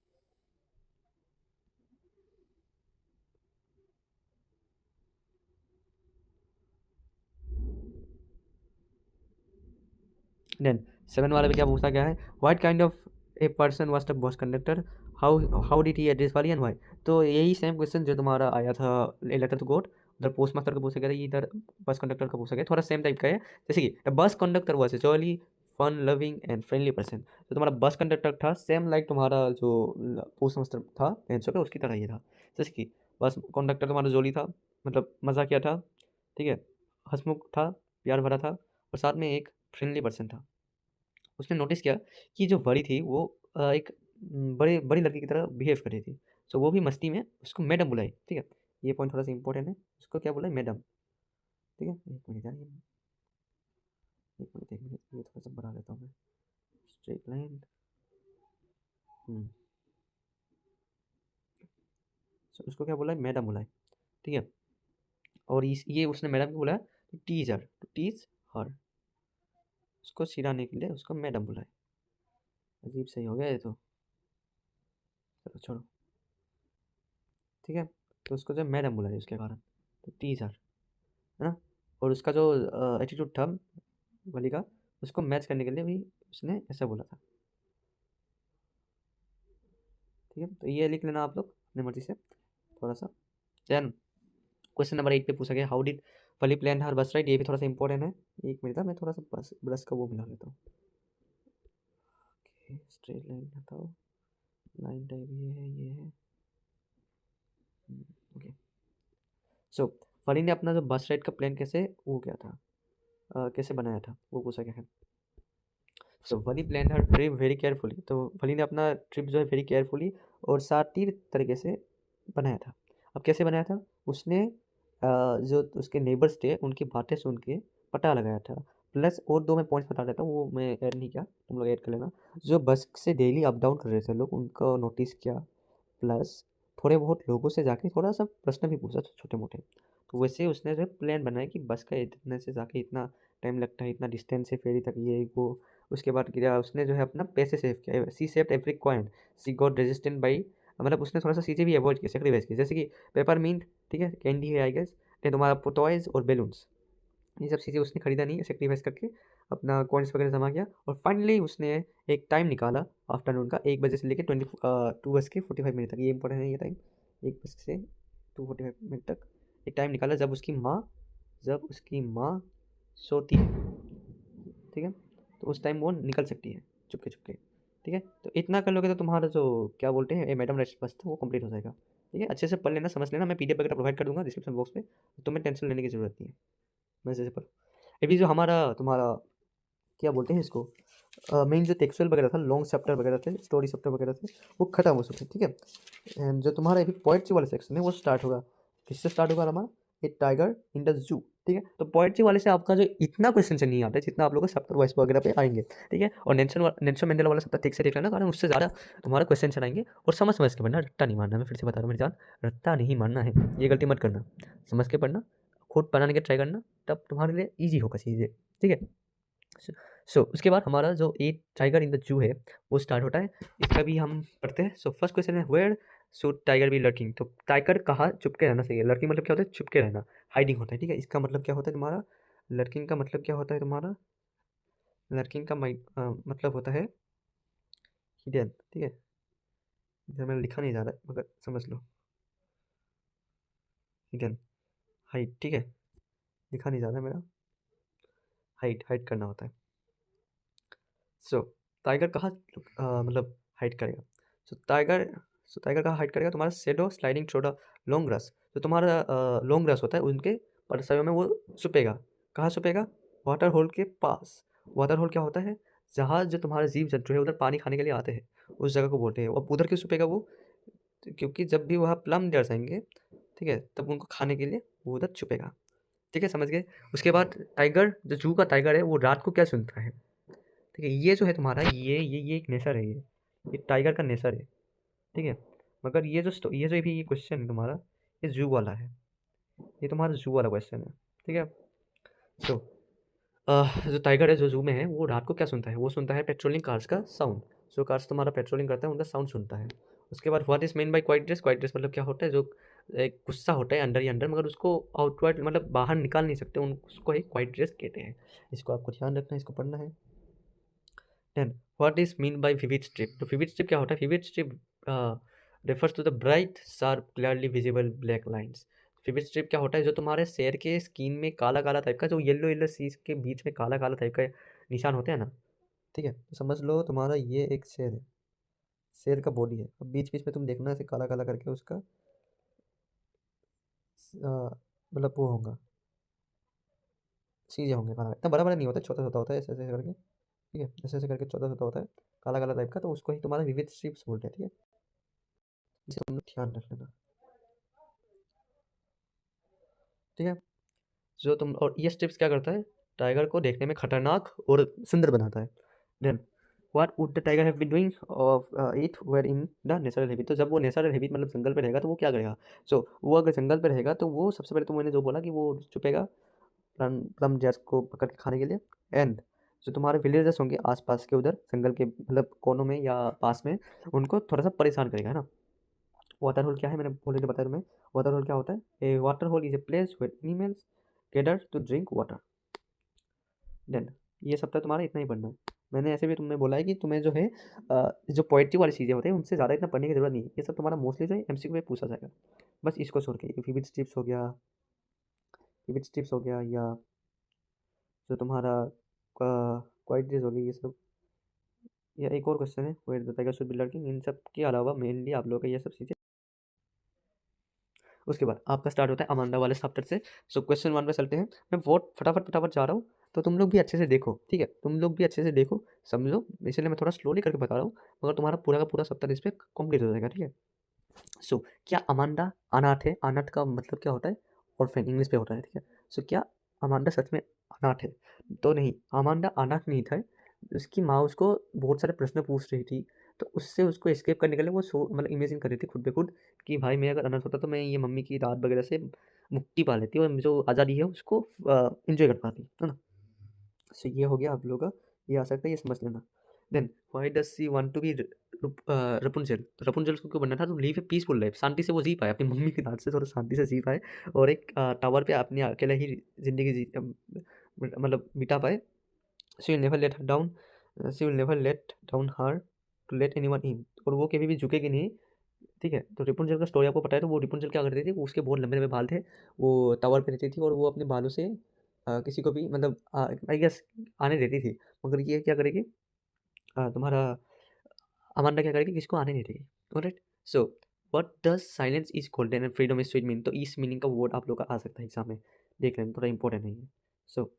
Speaker 1: देन 7 वाले में क्या पूछा गया है, what kind of a person was the bus conductor, how did he address वाली एंड व्हाई। तो यही सेम क्वेश्चन जो तुम्हारा आया था ए लेटर टू गॉड, उधर पोस्ट मास्टर का पूछा गया था, इधर बस कंडक्टर का पूछा गया, थोड़ा सेम टाइप का है। जैसे कि the bus conductor was a jolly fun loving and friendly person. तो तुम्हारा बस कंडक्टर था सेम लाइक तुम्हारा जो पोस्ट मास्टर था आंसर का, उसकी तरह ही था। जैसे कि बस कंडक्टर तुम्हारा जॉली था, मतलब मज़ा किया था, ठीक है, हंसमुख था, प्यार भरा था, और साथ में एक फ्रेंडली पर्सन था। उसने नोटिस किया कि जो बड़ी थी वो एक बड़ी बड़ी लड़की की तरह बिहेव कर रही थी, सो वो भी मस्ती में उसको मैडम बुलाई, ठीक है, ये पॉइंट थोड़ा सा इंपॉर्टेंट है, उसको क्या बुलाई, मैडम, ठीक है। एक मिनट यार, एक मिनट एक मिनट, ये थोड़ा सा बढ़ा देता हूँ मैं, स्ट्रेट लाइन, सो उसको क्या बुलाई, मैडम बुलाई, ठीक है। और ये उसने मैडम को बुलाया to tease her, to tease her, उसको चिढ़ाने के लिए उसको मैडम बुलाई। अजीब सही हो गया ये तो, चलो छोड़ो, ठीक है। तो उसको जो मैडम बुलाई उसके कारण, तो टीज हर, है ना। और उसका जो एटीट्यूड था वाली का, उसको मैच करने के लिए भी उसने ऐसा बोला था, ठीक है। तो ये लिख लेना आप लोग अपनी मर्जी से थोड़ा सा। देन क्वेश्चन नंबर 8 पे पूछा गया, हाउ डिड वली प्लान हर बस राइड। ये भी थोड़ा सा इंपॉर्टेंट है, एक मिनट था, मैं थोड़ा सा बस ब्रश का वो मिला लेता हूँ। स्ट्रेट लाइन हटाओ, लाइन टाइप ये है, ओके। सो वली ने अपना जो बस राइड का प्लान कैसे वो किया था, कैसे बनाया था, वो पूछा गया है। सो वली प्लान हर ट्रिप वेरी केयरफुली। तो वली ने अपना ट्रिप जो है वेरी केयरफुली और शातिर तरीके से बनाया था। अब कैसे बनाया था, उसने जो उसके नेबर्स थे उनकी बातें सुन के पता लगाया था, प्लस और दो मैं पॉइंट्स बता देता हूँ, वो मैं ऐड नहीं किया, तुम लोग ऐड कर लेना। जो बस से डेली अप डाउन कर रहे थे लोग, उनको नोटिस किया, प्लस थोड़े बहुत लोगों से जाके थोड़ा सा प्रश्न भी पूछा छोटे मोटे। तो वैसे उसने जो प्लान बनाया कि बस का इतने से जाके इतना टाइम लगता है, इतना डिस्टेंस है फेरी तक, ये वो। उसके बाद किया उसने जो है अपना पैसे सेव किया, she saved every coin, she got resistant by, मतलब उसने थोड़ा सा चीज़ें भी अवॉइड की, सेक्रीफाइस की, जैसे कि पेपर मिंट, ठीक है, कैंडी है आई गेस, ये तुम्हारा टॉयज़ और बैलून्स, ये सब चीज़ें उसने खरीदा नहीं, सेक्रीफाइस करके अपना कॉइन्स वगैरह जमा किया और फाइनली उसने एक टाइम निकाला आफ्टरनून का 1 बजे से लेके 2:45 तक। ये इंपॉर्टेंट है ये टाइम, 1 बजे से 2:45 तक एक टाइम निकाला जब उसकी माँ सोती है, ठीक है, तो उस टाइम वो निकल सकती है चुपके चुपके, ठीक है। तो इतना कर लोगे तो तुम्हारा जो क्या बोलते हैं मैडम रेस्ट बस था वो कंप्लीट हो जाएगा, ठीक है। अच्छे से पढ़ लेना, समझ लेना, मैं पीडीएफ वगैरह प्रोवाइड कर दूंगा डिस्क्रिप्शन बॉक्स में, तुम्हें टेंशन लेने की ज़रूरत नहीं है, मैं जैसे पढ़। अभी जो हमारा तुम्हारा क्या बोलते हैं इसको, मेन जो टेक्सुअल वगैरह था, लॉन्ग चैप्टर वगैरह थे, स्टोरी चैप्टर वगैरह थे, वो खत्म हो चुके, ठीक है। एंड जो तुम्हारा अभी पोएट्री वाला सेक्शन है वो स्टार्ट होगा, किससे स्टार्ट होगा हमारा, ए टाइगर इन द जू, ठीक है। तो पोएट्री वाले से आपका जो इतना क्वेश्चन नहीं आता है जितना आप लोगों को चैप्टर वाइज वगैरह पे आएंगे, ठीक है। और नेल्सन मंडेला वाला चैप्टर ठीक से देख लेना, कारण उससे ज़्यादा तुम्हारा क्वेश्चन आएंगे। और समझ समझ के पढ़ना, रट्टा नहीं मारना, मैं फिर से बता रहा हूँ मेरी जान, रट्टा नहीं मारना है, ये गलती मत करना, समझ के पढ़ना, खुद बनाने के ट्राई करना, तब तुम्हारे लिए ईजी होगा चीज़ें, ठीक है। सो उसके बाद हमारा जो ए टाइगर इन द जू है वो स्टार्ट होता है, इसका भी हम पढ़ते हैं। सो फर्स्ट क्वेश्चन है where should tiger be lurking, तो टाइगर कहाँ चुपके रहना चाहिए। लर्किंग मतलब क्या होता है, चुपके रहना, हाइडिंग होता है, ठीक है। इसका मतलब क्या होता है तुम्हारा, लर्किंग का मतलब क्या होता है तुम्हारा, लर्किंग का मतलब होता है हिडन, ठीक है। इधर मैंने लिखा नहीं जा रहा है मगर समझ लो, हिडन, हाइड, ठीक है, लिखा नहीं जा रहा है मेरा, हाइड हाइड करना होता है। सो टाइगर कहाँ मतलब हाइड करेगा, सो टाइगर कहाँ हाइड करेगा, तुम्हारा shadow sliding through the long grass, जो तुम्हारा लॉन्ग ग्रास होता है उनके परछाइयों में वो छुपेगा। कहाँ छुपेगा, वाटर होल के पास। वाटर होल क्या होता है, जहाँ जो तुम्हारे जीव जंतु है उधर पानी खाने के लिए आते हैं, उस जगह को बोलते हैं। अब उधर क्यों छुपेगा वो, क्योंकि जब भी वहाँ प्लम डेयर्स आएंगे, ठीक है, तब उनको खाने के लिए वो उधर छुपेगा, ठीक है, समझ गए। उसके बाद टाइगर, जो जू का टाइगर है वो रात को क्या सुनता है, ठीक है। ये जो है तुम्हारा ये एक नेचर है, ये टाइगर का नेचर है, ठीक है। मगर ये जो भी ये क्वेश्चन है तुम्हारा, ये जू वाला है, ये तुम्हारा जू वाला क्वेश्चन है, ठीक है। सो जो टाइगर है जो जू में है वो रात को क्या सुनता है, वो सुनता है पेट्रोलिंग कार्स का साउंड। जो कार्स तुम्हारा पेट्रोलिंग करता है उनका साउंड सुनता है। उसके बाद what is mean bye quite dress, quite dress मतलब क्या होता है, जो एक गुस्सा होता है अंदर ही अंदर, मगर उसको आउटवर्ड मतलब बाहर निकाल नहीं सकते, उसको ही क्वाइट ड्रेस कहते हैं। इसको आपको ध्यान रखना है, इसको पढ़ना है। Then what is mean by vivid strip, तो विविड स्ट्रिप क्या होता है, vivid strip refers to the bright sharp clearly visible black lines. Vivid strip क्या होता है, जो तुम्हारे शेर के स्किन में काला काला टाइप का, जो येलो येलो सीज के बीच में काला काला टाइप का निशान होते हैं ना, ठीक है। तो समझ लो तुम्हारा ये एक शेर है, शेर का बॉडी है, अब बीच बीच में तुम देखना ऐसे काला काला करके उसका मतलब वो होगा, चीज़ें होंगे काला, इतना बड़ा बड़ा नहीं होता, छोटा छोटा होता है ऐसे ऐसे करके, ठीक है, ऐसे ऐसे करके छोटा छोटा होता है, काला काला टाइप का, तो उसको ही तुम्हारा विविड स्ट्रिप्स बोलते हैं, ठीक है। इसे तुम लोग ध्यान रख लेना, ठीक है। जो तुम, और ये स्ट्रिप्स क्या करता है, टाइगर को देखने में खतरनाक और सुंदर बनाता है। Then what would the tiger have been doing of it were in the natural habit, तो जब वो नेचुरल हैबिट मतलब जंगल पे रहेगा तो वो क्या करेगा। सो वो अगर जंगल पे रहेगा तो वो सबसे पहले तो मैंने जो बोला कि वो छुपेगा प्लम प्लम जैस को पकड़ के खाने के लिए। एंड जो तुम्हारे विलेजर्स होंगे आसपास के उधर जंगल के मतलब कोनों में या पास में, उनको थोड़ा सा परेशान करेगा, है ना। वाटर होल क्या है, मैंने ऑलरेडी बताया तुम्हें। वाटर होल क्या होता है, a water hole is a place where animals gather to drink water. देन ये सब तो तुम्हारा इतना ही पढ़ना है। मैंने ऐसे भी तुमने बोला है कि तुम्हें जो है जो पोइट्री वाली चीज़ें होती हैं उनसे ज़्यादा इतना पढ़ने की जरूरत नहीं है, ये सब तुम्हारा मोस्टली जो है एमसीक्यू में पूछा जाएगा। बस इसको छोड़ के विविड स्ट्रिप्स हो गया, विविड स्ट्रिप्स हो गया, या जो तुम्हारा क्वाइट डेज हो गई, ये सब, या एक और क्वेश्चन है where the tiger should be lurking, इन सब के अलावा मेनली आप लोगों का ये सब चीज़ें। उसके बाद आपका स्टार्ट होता है अमांडा वाले चैप्टर से। सो क्वेश्चन 1 पे चलते हैं, मैं बहुत फटाफट फटाफट जा रहा हूँ, तो तुम लोग भी अच्छे से देखो, ठीक है, तुम लोग भी अच्छे से देखो समझो, इसलिए मैं थोड़ा स्लोली करके बता रहा हूँ, मगर तुम्हारा पूरा का पूरा चैप्टर इस पर कंप्लीट हो जाएगा, ठीक है। सो क्या अमांडा अनाथ है, अनाथ का मतलब क्या होता है, ऑर्फन इंग्लिश पे होता है, ठीक है। सो क्या अमांडा सच में अनाथ है, तो नहीं, अमांडा अनाथ नहीं था। उसकी माँ उसको बहुत सारे प्रश्न पूछ रही थी, तो उससे उसको एस्केप करने के लिए वो सो मतलब इमेजिन कर रही थी खुद ब खुद कि भाई मैं अगर अनाथ होता तो मैं ये मम्मी की रात वगैरह से मुक्ति पा लेती और जो आज़ादी है उसको इंजॉय कर पाती, है ना। सो ये हो गया आप लोगों का, ये आ सकता है, ये समझ लेना। Then why does she want to be Rapunzel? तो रपुंजल को क्यों बनना था? तो लीव ए पीसफुल लाइफ, शांति से वो जी पाए, अपनी मम्मी के दांत से थोड़ा शांति से जी पाए, और एक टावर पे अपने अकेले ही जिंदगी मतलब बिता पाए। She will never let her down, she will never let down her to let anyone in, और वो कभी भी झुकेगी नहीं, ठीक है। तो रिपुंजल का स्टोरी आपको पता है, तो वो रिपुंजल क्या करती थी, वो उसके बहुत लंबे लंबे बाल थे, वो टावर पे रहती थी, और वो अपने बालों से किसी को भी मतलब आई गेस आने देती थी, मगर ये क्या करेगी, तुम्हारा अमांडा क्या करेगी, किसको आने नहीं देगी। Alright, so what does silence is golden and freedom is sweet mean? तो इस मीनिंग का वर्ड आप लोग का आ सकता है एग्जाम में, देख लेना, थोड़ा इंपॉर्टेंट है ये। So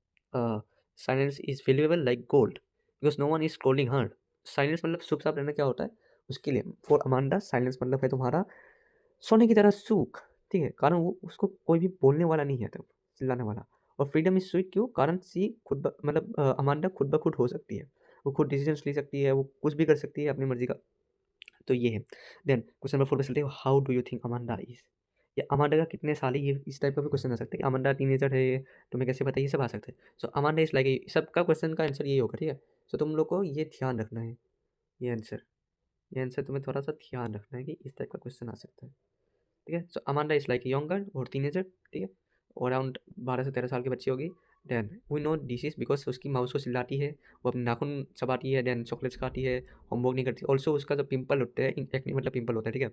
Speaker 1: silence is valuable like gold because no one is scolding her. Silence मतलब चुप चाप रहना क्या होता है उसके लिए, फॉर अमांडा साइलेंस मतलब है तुम्हारा सोने की तरह सूख, ठीक है, कारण वो उसको कोई भी बोलने वाला नहीं है तब, चिल्लाने वाला। और फ्रीडम इज स्वीट क्यों? कारण सी मतलब अमांडा खुद ब खुद हो सकती है, वो खुद डिसीजन ले सकती है, वो कुछ भी कर सकती है अपनी मर्जी का। तो ये है। देन क्वेश्चन नंबर 4 पे चलते हैं, how do you think Amanda is? ये अमांडा का कितने साल है, ये इस टाइप का भी क्वेश्चन आ सकता है कि अमांडा टीनेजर है, तुम्हें कैसे पता, ये सब आ सकता है। सो अमांडा इज लाइक, सबका क्वेश्चन का आंसर यही होगा, ठीक है। सो तुम लोग को ये ध्यान रखना है, ये आंसर, ये आंसर तुम्हें थोड़ा सा ध्यान रखना है कि इस टाइप का क्वेश्चन आ सकता है, ठीक है। सो अमांडा इज लाइक यंगर और टीनेजर, ठीक है, और अराउंड 12 से 13 साल की बच्ची होगी। Then we know this is because उसकी माउस को चिल्लाती है, वो अपने नाखून चबाती है, देन चॉकलेट्स खाती है, होमवर्क नहीं करती। ऑल्सो उसका जो पिंपल होते हैं, एक्ने मतलब पिंपल होता है, ठीक है,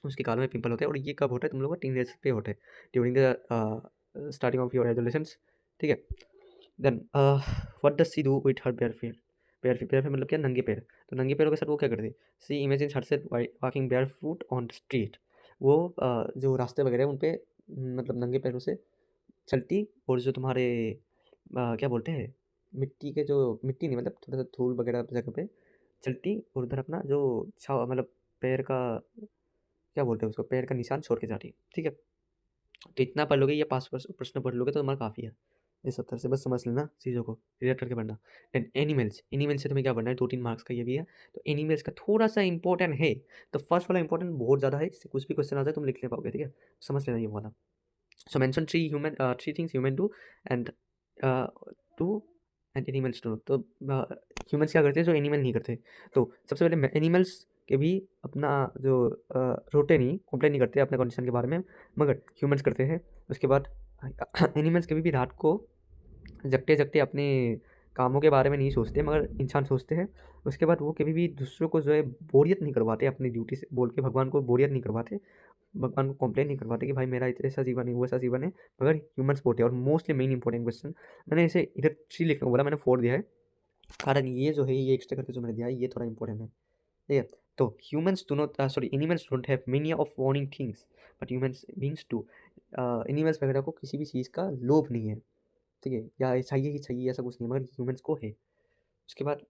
Speaker 1: उसके गालों में पिंपल होते हैं, और ये कब होता है तुम लोग को, टीनेज पे होते हैं, during the starting of your adolescence, ठीक है। Then what does she do with her bare feet? Bare feet मतलब क्या, नंगे पैर। तो नंगे पैरों के साथ वो क्या करती है, she imagine herself walking barefoot on street, वो जो रास्ते वगैरह हैं उन पे मतलब नंगे पैरों से चलती, और जो तुम्हारे क्या बोलते हैं, मिट्टी के जो, मिट्टी नहीं मतलब थोड़ा सा धूल वगैरह जगह पे चलती, और उधर अपना जो छाव मतलब पैर का क्या बोलते हैं उसको, पैर का निशान छोड़ के जाती है, ठीक है। तो इतना पढ़ लोगे, ये 5 प्रश्न पढ़ लोगे तो तुम्हारा काफ़ी है इस सब तरह से, बस समझ लेना चीज़ों को, रिलेट करके पढ़ना। एंड एनिमल्स, एनिमल्स से तुम्हें क्या पढ़ना है, 2-3 मार्क्स का ये भी है। तो एनिमल्स का थोड़ा सा इंपॉर्टेंट है, तो फर्स्ट वाला इंपॉर्टेंट बहुत ज़्यादा है, इससे कुछ भी क्वेश्चन आ जाए तुम लिख ले पाओगे, ठीक है, समझ लेना ये वाला। So mention 3 things human do and do and animals do. तो ह्यूमन्स क्या करते हैं जो एनिमल नहीं करते? तो सबसे पहले एनिमल्स के भी अपना जो रोते नहीं, कंप्लेन नहीं करते अपने कंडीशन के बारे में, मगर ह्यूमन्स करते हैं। उसके बाद एनिमल्स कभी भी रात को जगते जगते अपने कामों के बारे में नहीं सोचते, मगर इंसान सोचते हैं। उसके बाद वो कभी भी दूसरों को जो है बोरियत नहीं करवाते, अपनी ड्यूटी से बोल के भगवान को बोरियत नहीं करवाते, भगवान को कंप्लेन नहीं करवाते कि भाई मेरा ऐसा जीवन है, वो ऐसा जीवन है, मगर ह्यूमन्स बोलते हैं। और मोस्टली मेन इंपॉर्टेंट क्वेश्चन, मैंने इसे इधर 3 लिखने को बोला, मैंने 4 दिया है, कारण ये जो है ये एक्स्ट्रा करके जो मैंने दिया है ये थोड़ा इंपॉर्टेंट है, ठीक है। तो humans do not sorry animals don't have many of warning things but humans beings too. Animals वगैरह को किसी भी चीज़ का लोभ नहीं है, ठीक है, या चाहिए ही चाहिए ऐसा कुछ नहीं, मगर ह्यूमन्स को है। उसके बाद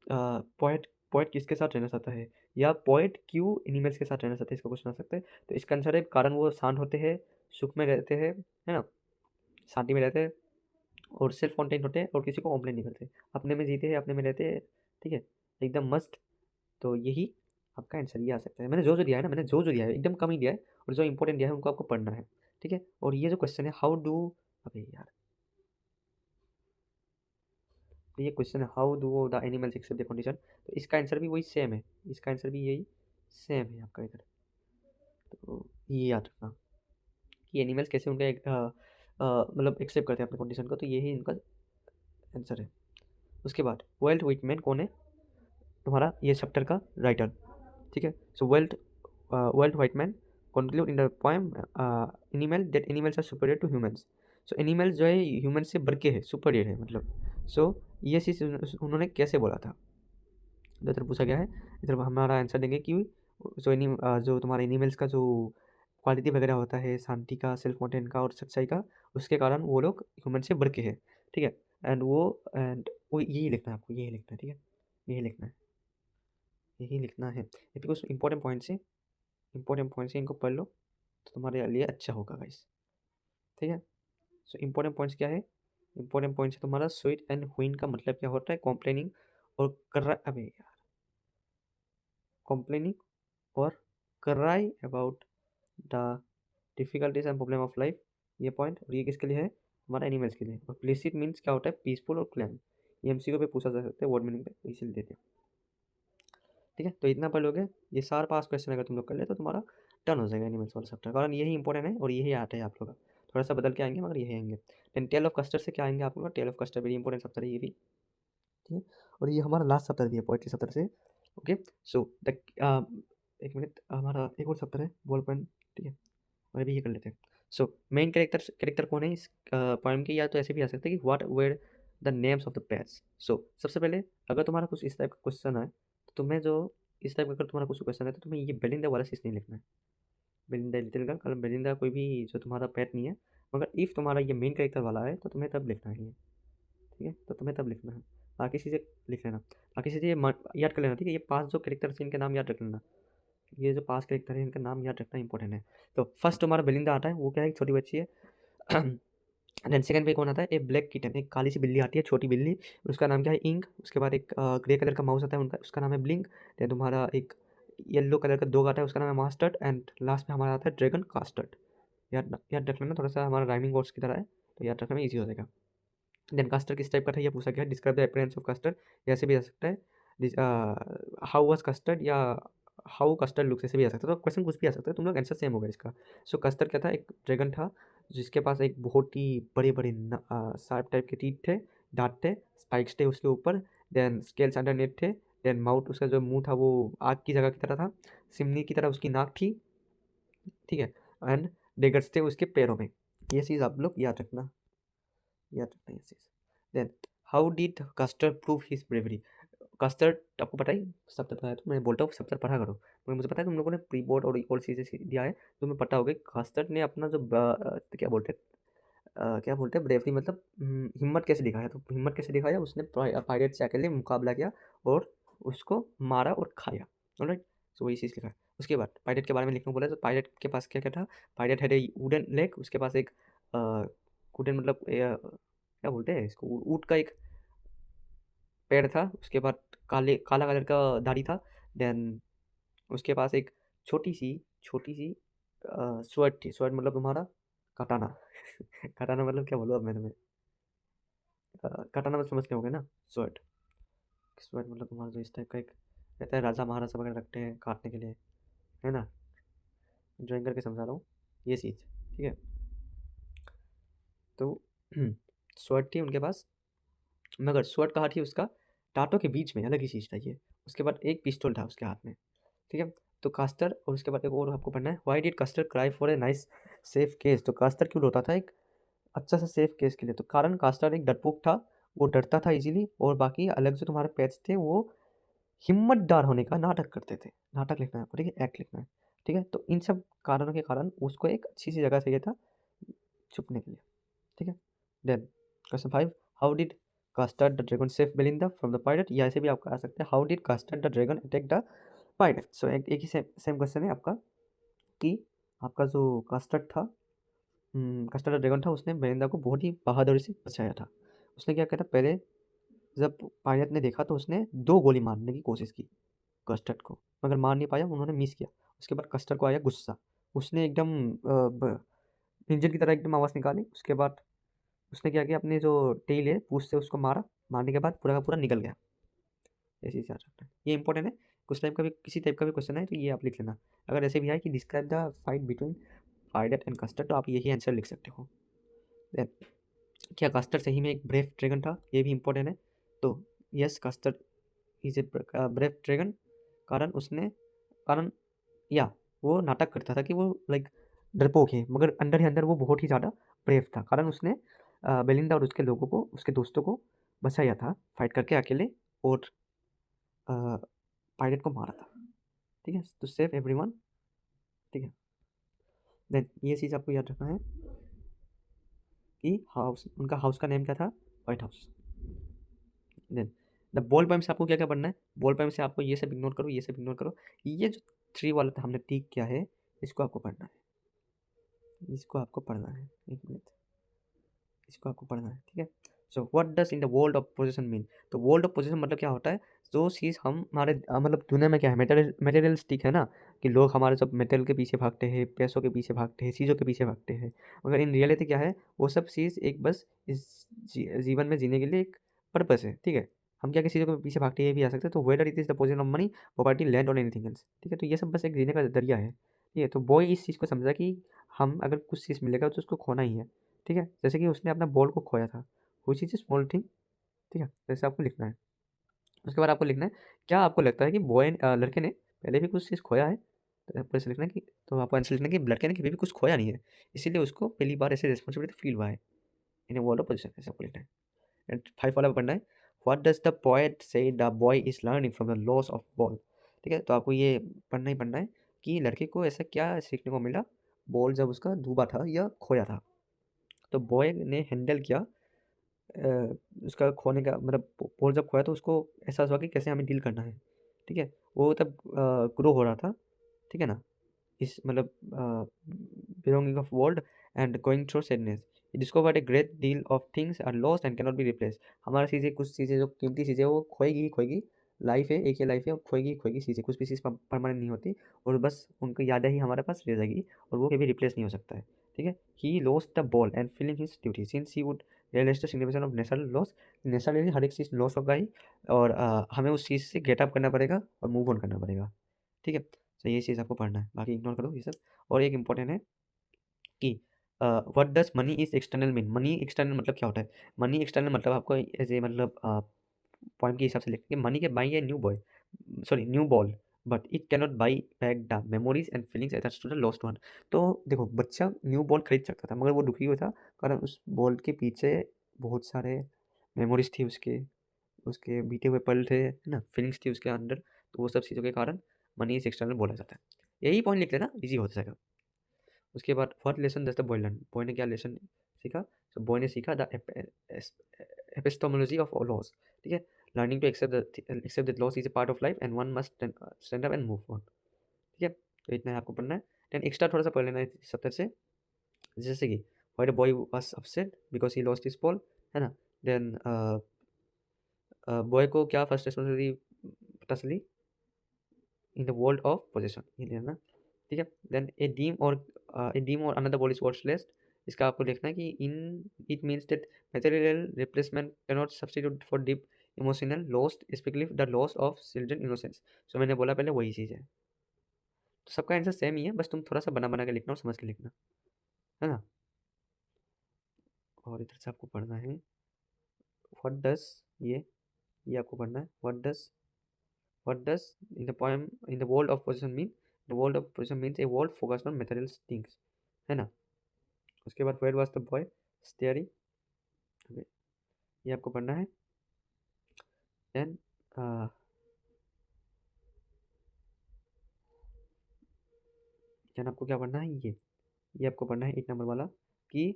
Speaker 1: पोएट, पोएट किसके साथ रहना चाहता है, या पोएट क्यों एनिमल्स के साथ रहना चाहता है, इसका क्वेश्चन आ सकता है। तो इसका आंसर है कारण वो शांत होते हैं, सुख में रहते हैं, है ना, शांति में रहते हैं, और सेल्फ कॉन्टेंट होते हैं, और किसी को कंप्लेन नहीं करते, अपने में जीते हैं, अपने में रहते हैं, ठीक है, एकदम मस्त। तो यही आपका आंसर ये आ सकता है। मैंने जो जो दिया है ना, मैंने जो जो दिया है एकदम कम ही दिया है, और जो इंपॉर्टेंट दिया है उनको आपको पढ़ना है, ठीक है। और ये जो क्वेश्चन है हाउ डू, अबे यार, ये क्वेश्चन है how do the animals accept the condition, तो इसका आंसर भी वही सेम है, इसका आंसर भी यही सेम है आपका इधर। तो ये याद रखना कि एनिमल्स कैसे उनका मतलब एक्सेप्ट करते हैं अपने कंडीशन को, तो यही इनका आंसर है। उसके बाद वेल्ट विटमैन कौन है, तुम्हारा ये चैप्टर का राइटर, ठीक है। So Walt Whitman conclude in the poem animal that animals are superior to humans. So animals जो है ह्यूमन से बढ़ के है, सुपीरियर है मतलब। सो ये चीज़ उन्होंने कैसे बोला था, तो इधर पूछा गया है, इधर हमारा आंसर देंगे कि जो तुम्हारे एनिमल्स का जो क्वालिटी वगैरह होता है, शांति का, सेल्फ कॉन्टेंट का और सच्चाई का, उसके कारण वो लोग ह्यूमन से बढ़ के है, ठीक है। एंड वो यही लिखना है आपको, यही लिखना है, ठीक है, यही लिखना है, यही लिखना है, ये कुछ इंपॉर्टेंट पॉइंट्स है, इंपॉर्टेंट पॉइंट्स है, इनको पढ़ लो तो तुम्हारे लिए अच्छा होगा गाइस, ठीक है। सो इंपॉर्टेंट पॉइंट्स क्या है, इंपॉर्टेंट पॉइंट्स है तुम्हारा स्वीट एंड व्हिन का मतलब क्या होता है, कॉम्प्लेनिंग और कर, अबे यार, कॉम्प्लेनिंग और cry about the difficulties and problem of life, ये पॉइंट, और ये किसके लिए है, हमारा एनिमल्स के लिए। और प्लीसिट मीन्स क्या होता है, पीसफुल और क्लैम, ये MCQ पे पूछा जा सकता है वर्ड मीनिंग पे, इसीलिए देते हैं। ठीक है, तो इतना पढ़ लोगे, ये 4-5 क्वेश्चन अगर तुम लोग कर ले तो तुम्हारा डन हो जाएगा एनिमल्स वाला चैप्टर, कारण यही इंपॉर्टेंट है और यही आता है आप लोग का। थोड़ा सा बदल के आएंगे मगर यही आएंगे। देन टेल ऑफ कस्टर्ड से क्या आएंगे आप लोग, tale of custard very important chapter है ये भी। ठीक है, और ये हमारा लास्ट चैप्टर भी है पोएट्री चैप्टर से। ओके, सो द एक मिनट, हमारा एक और चैप्टर है बॉल पॉइंट। ठीक है, और अभी ये कर लेते हैं। सो मेन कैरेक्टर कौन है इस पोएम के, या तो ऐसे भी आ सकते हैं कि what were the names of the pets. So सबसे पहले अगर तुम्हारा कुछ इस टाइप का क्वेश्चन है तो तुम्हें जो इस टाइप का अगर तुम्हारा कुछ क्वेश्चन है तो तुम्हें ये बेलिंदा वाला चीज़ नहीं लिखना है। बेलिंदा लिटिल गर्ल, कारण बेलिंदा कोई भी जो तुम्हारा पेट नहीं है, मगर इफ़ तुम्हारा ये मेन कैरेक्टर वाला है तो तुम्हें तब लिखना है ये। ठीक है, तो तुम्हें तब लिखना है, बाकी चीज़ें लिख लेना। बाकी चीज़ें याद कर लेना। ठीक है, ये 5 जो कैरेक्टर हैं इनके नाम याद रख लेना। ये जो 5 कैरेक्टर हैं इनका नाम याद रखना इंपॉर्टेंट है। तो फर्स्ट तुम्हारा बेलिंदा आता है, वो क्या है, एक छोटी बच्ची है। देन सेकंड पे कौन आता है, एक ब्लैक किटन, एक काली सी बिल्ली आती है, छोटी बिल्ली, उसका नाम क्या है, इंक। उसके बाद एक ग्रे कलर का माउस आता है उनका, उसका नाम है ब्लिंक। देन तुम्हारा एक येलो कलर का डॉग आता है, उसका नाम है मास्टर्ड। एंड लास्ट में हमारा आता है ड्रैगन कास्टर्ड। याद रख लेना, थोड़ा सा हमारा राइमिंग वर्ड्स की तरह है, तो याद रखना में ईजी हो जाएगा। देन कास्टर किस टाइप का था ये पूछा गया, describe the appearance of custard, ऐसे भी आ सकता है, हाउ वाज कस्टर्ड या हाउ कस्टर्ड लुक्स, ऐसे भी आ सकता है। तो क्वेश्चन कुछ भी आ सकता है, तुम लोग आंसर सेम होगा इसका। सो कस्टर्ड क्या था, एक ड्रैगन था जिसके पास एक बहुत ही बड़े बड़े शार्प टाइप के टीथ थे, दांत थे, स्पाइक्स थे उसके ऊपर। देन स्केल्स अंडरनेथ थे। देन माउथ, उसका जो मुंह था वो आग की जगह की तरह था, सिमनी की तरह उसकी नाक थी। ठीक है, एंड डेगर्स थे उसके पैरों में। ये चीज़ आप लोग याद रखना, याद रखना ये चीज़। Then how did Custard prove his bravery. Custard आपको पता ही, सब पता है, तो मैं बोलता हूँ सब पढ़ा करो, मगर मुझे पता है तुम लोगों ने प्री बोर्ड और इक्वल चीज़ें दिया है, तो तुम्हें पता होगा कि कस्टर्ड ने अपना जो क्या बोलते हैं ब्रेवरी, मतलब हिम्मत कैसे दिखाया। तो हिम्मत कैसे दिखाया, उसने पायरेट से अकेले मुकाबला किया और उसको मारा और खाया। ऑलराइट, सो वही चीज़ लिखा है। उसके बाद पायरेट के बारे में लिखना बोला, तो पायरेट के पास क्या क्या था, pirate had a wooden leg, उसके पास एक वुडन मतलब क्या बोलते हैं इसको, ऊँट का एक पैर था। उसके बाद काला कलर का दाढ़ी था। देन उसके पास एक छोटी सी स्वॉर्ड थी। स्वॉर्ड मतलब तुम्हारा कटाना। कटाना मतलब क्या बोलूँ अब मैं तुम्हें, कटाना मतलब समझ के होगे ना, स्वॉर्ड। स्वॉर्ड मतलब तुम्हारा जो इस टाइप का एक रहता है, राजा महाराजा वगैरह रखते हैं काटने के लिए, है ना, ड्राइंग करके समझा रहा हूँ ये चीज़। ठीक है, तो स्वॉर्ड थी उनके पास, मगर स्वॉर्ड कहाँ थी, उसका टाटों के बीच में, अलग ही चीज़ था ये। उसके बाद एक पिस्तौल था उसके हाथ में। ठीक है, तो कास्टर, और उसके बाद एक और आपको पढ़ना है, why did Custard cry for a nice safe cage. तो कास्टर क्यों रोता था एक अच्छा सा सेफ केस के लिए, तो कारण कास्टर एक डरपोक था, वो डरता था इजीली, और बाकी अलग जो तुम्हारे पेट्स थे वो हिम्मतदार होने का नाटक करते थे। नाटक लिखना है आपको, ठीक है, एक्ट लिखना है। ठीक है, तो इन सब कारणों के कारण उसको एक अच्छी सी जगह चाहिए था छुपने के लिए। ठीक है, then question 5, how did Custard the dragon save Belinda from the pirate, या ऐसे भी आपका आ सकता है, how did Custard the dragon attack the pirate. So एक ही सेम क्वेश्चन है आपका, कि आपका जो कास्टर्ड था, कास्टर्ड ड्रैगन था, उसने बेलिंदा को बहुत ही बहादुरी से बचाया था। उसने क्या किया था, पहले जब पायरेट ने देखा तो उसने 2 गोली मारने की कोशिश की कस्टर्ड को, मगर मार नहीं पाया, उन्होंने मिस किया। उसके बाद कस्टर्ड को आया गुस्सा, उसने एकदम इंजन की तरह एकदम आवाज़ निकाली। उसके बाद उसने क्या किया, अपने जो टेल है पूंछ से उसको मारा, मारने के बाद पूरा का पूरा निकल गया। ऐसे ही याद रखना है, ये इंपॉर्टेंट है। कुछ टाइप का भी, किसी टाइप का भी क्वेश्चन है तो ये आप लिख लेना। अगर ऐसे भी है कि describe the fight between pirate and custard, तो आप यही आंसर लिख सकते हो। देन क्या कस्टर्ड सही में एक ब्रेव ड्रैगन था, ये भी इंपॉर्टेंट है। तो yes, custard is a brave dragon, कारण उसने कारण या वो नाटक करता था कि वो लाइक डरपोक है, मगर अंदर ही अंदर वो बहुत ही ज़्यादा ब्रेव था, कारण उसने बेलिंदा और उसके लोगों को, उसके दोस्तों को बचाया था फाइट करके अकेले, और पायरेट को मारा था। ठीक है, टू सेव एवरीवन। ठीक है, देन ये चीज़ आपको याद रखना है कि हाउस, उनका हाउस का नेम क्या था, white house. Then the ball point से आपको क्या क्या पढ़ना है, बॉल पॉइंट से आपको ये सब इग्नोर करो, ये सब इग्नोर करो, ये जो 3 वाला था हमने टिक किया है, इसको आपको पढ़ना है, इसको आपको पढ़ना है, एक मिनट, इसको आपको पढ़ना है। ठीक है, so what does in the world of position mean. तो वर्ल्ड ऑफ पोजीशन मतलब क्या होता है, जो चीज़ हम हमारे मतलब दुनिया में क्या है, मटेरियलिस्टिक है ना, कि लोग हमारे सब मेटल के पीछे भागते हैं, पैसों के पीछे भागते हैं, चीज़ों के पीछे भागते हैं, मगर इन रियलिटी क्या है, वो सब चीज़ एक बस इस जीवन में जीने के लिए एक पर्पस है, ठीक है। हम क्या किसी चीज़ों के पीछे भागते ये भी आ सकते हैं, तो whether it is the position of money, property, land और एनीथिंग एल्स, ठीक है। तो ये सब बस एक जीने का जरिया है, ठीक है। तो बॉय इस चीज़ को समझा कि हम अगर कुछ चीज़ मिलेगा तो उसको खोना ही है, ठीक है। जैसे कि उसने अपना बॉल को खोया था, which is a small thing, ठीक है। जैसे आपको लिखना है, उसके बाद आपको लिखना है क्या आपको लगता है कि लड़के ने पहले भी कुछ चीज़ खोया है, तो आपको ऐसे लिखना है कि, तो आपको आंसर लिखना है कि लड़के ने कभी भी कुछ खोया नहीं है, इसीलिए उसको पहली बार ऐसे रिस्पॉन्सिबिलिटी फील हुआ है इन ए वर्ल्ड ऑफ पोजीशन, ऐसे आपको लिखना है। एंड 5 वाला पढ़ना है, व्हाट डज द पोएट से the boy is learning from the loss of ball, ठीक है। तो आपको ये पढ़ना ही पढ़ना है कि लड़के को ऐसा क्या सीखने को मिला बॉल जब उसका डूबा था या खोया था। तो बॉय ने हैंडल किया अ, उसका खोने का मतलब बॉल जब खोया तो उसको एहसास हुआ कि कैसे हमें डील करना है, ठीक है। वो तब ग्रो हो रहा था, ठीक है ना, इस मतलब belonging of world and going through sadness. He discovered a great deal of things are lost and cannot be replaced. हमारा चीज़ें कुछ चीज़ें जो कीमती चीज़ें वो खोएगी ही खोएगी, लाइफ है एक ही लाइफ है, और खोएगी ही खोएगी चीज़ें, कुछ भी चीज़ परमानेंट नहीं होती, और बस उनकी यादें ही हमारे पास रह जाएगी, और वो कभी रिप्लेस नहीं हो सकता है, ठीक है। He lost the ball and feeling his duty since he would realize the signification of natural loss, naturally हर एक चीज़ लॉस होगा ही, और हमें उस चीज़ से गेट अप करना पड़ेगा और मूव ऑन करना पड़ेगा, ठीक है। तो ये चीज़ आपको पढ़ना है, बाकी इग्नोर करो ये सब। और एक इम्पोर्टेंट है कि what does money is external mean, money external मतलब क्या होता है। मनी एक्सटर्नल मतलब आपको एज ए मतलब पॉइंट के हिसाब से लिखेंगे, मनी के buy a new boy, sorry new ball, but it cannot buy back the memories and feelings attached to the lost one. तो देखो बच्चा न्यू बॉल खरीद सकता था, मगर वो दुखी हुआ था कारण उस बॉल के पीछे बहुत सारे मेमोरीज थी, उसके उसके बीते हुए पल थे, है ना, फीलिंग्स थी उसके अंदर, तो वो सब चीज़ों के कारण मनी इज एक्सटर्नल बोला जाता है। यही पॉइंट लिख लेना, ईजी हो जाएगा। उसके बाद what lesson does the boy learn, boy ने क्या लेसन सीखा। तो बॉय ने सीखा द एपिस्टोमोलॉजी ऑफ लॉस, ठीक है। Learning to accept that loss is a part of life and one must stand up and move on, ठीक है। तो इतना है आपको पढ़ना है। देन एक्स्ट्रा थोड़ा सा पढ़ लेना है सत्तर से, जैसे कि why the boy was upset because he lost his ball, है ना। देन बॉय को क्या फर्स्ट रिस्पॉन्सिबिलिटी पता चली in the world of position, ये लेना, ठीक है। Then a dime or another body is worthless, इसका आपको लिखना है कि in it means that material replacement cannot substitute for deep emotional lost specially the loss of children innocence. So मैंने बोला पहले वही चीज़ है, तो सबका आंसर सेम ही है, बस तुम थोड़ा सा बना बना के लिखना और समझ के लिखना, है ना। और इधर से आपको पढ़ना है व्हाट डज, ये आपको पढ़ना है what does in the poem in the world of possession mean, the world of possession means a world focused on material things, है ना। उसके बाद where was the boy staring, ये आपको पढ़ना है। देन देन आपको क्या पढ़ना है, ये आपको पढ़ना है 8 नंबर वाला कि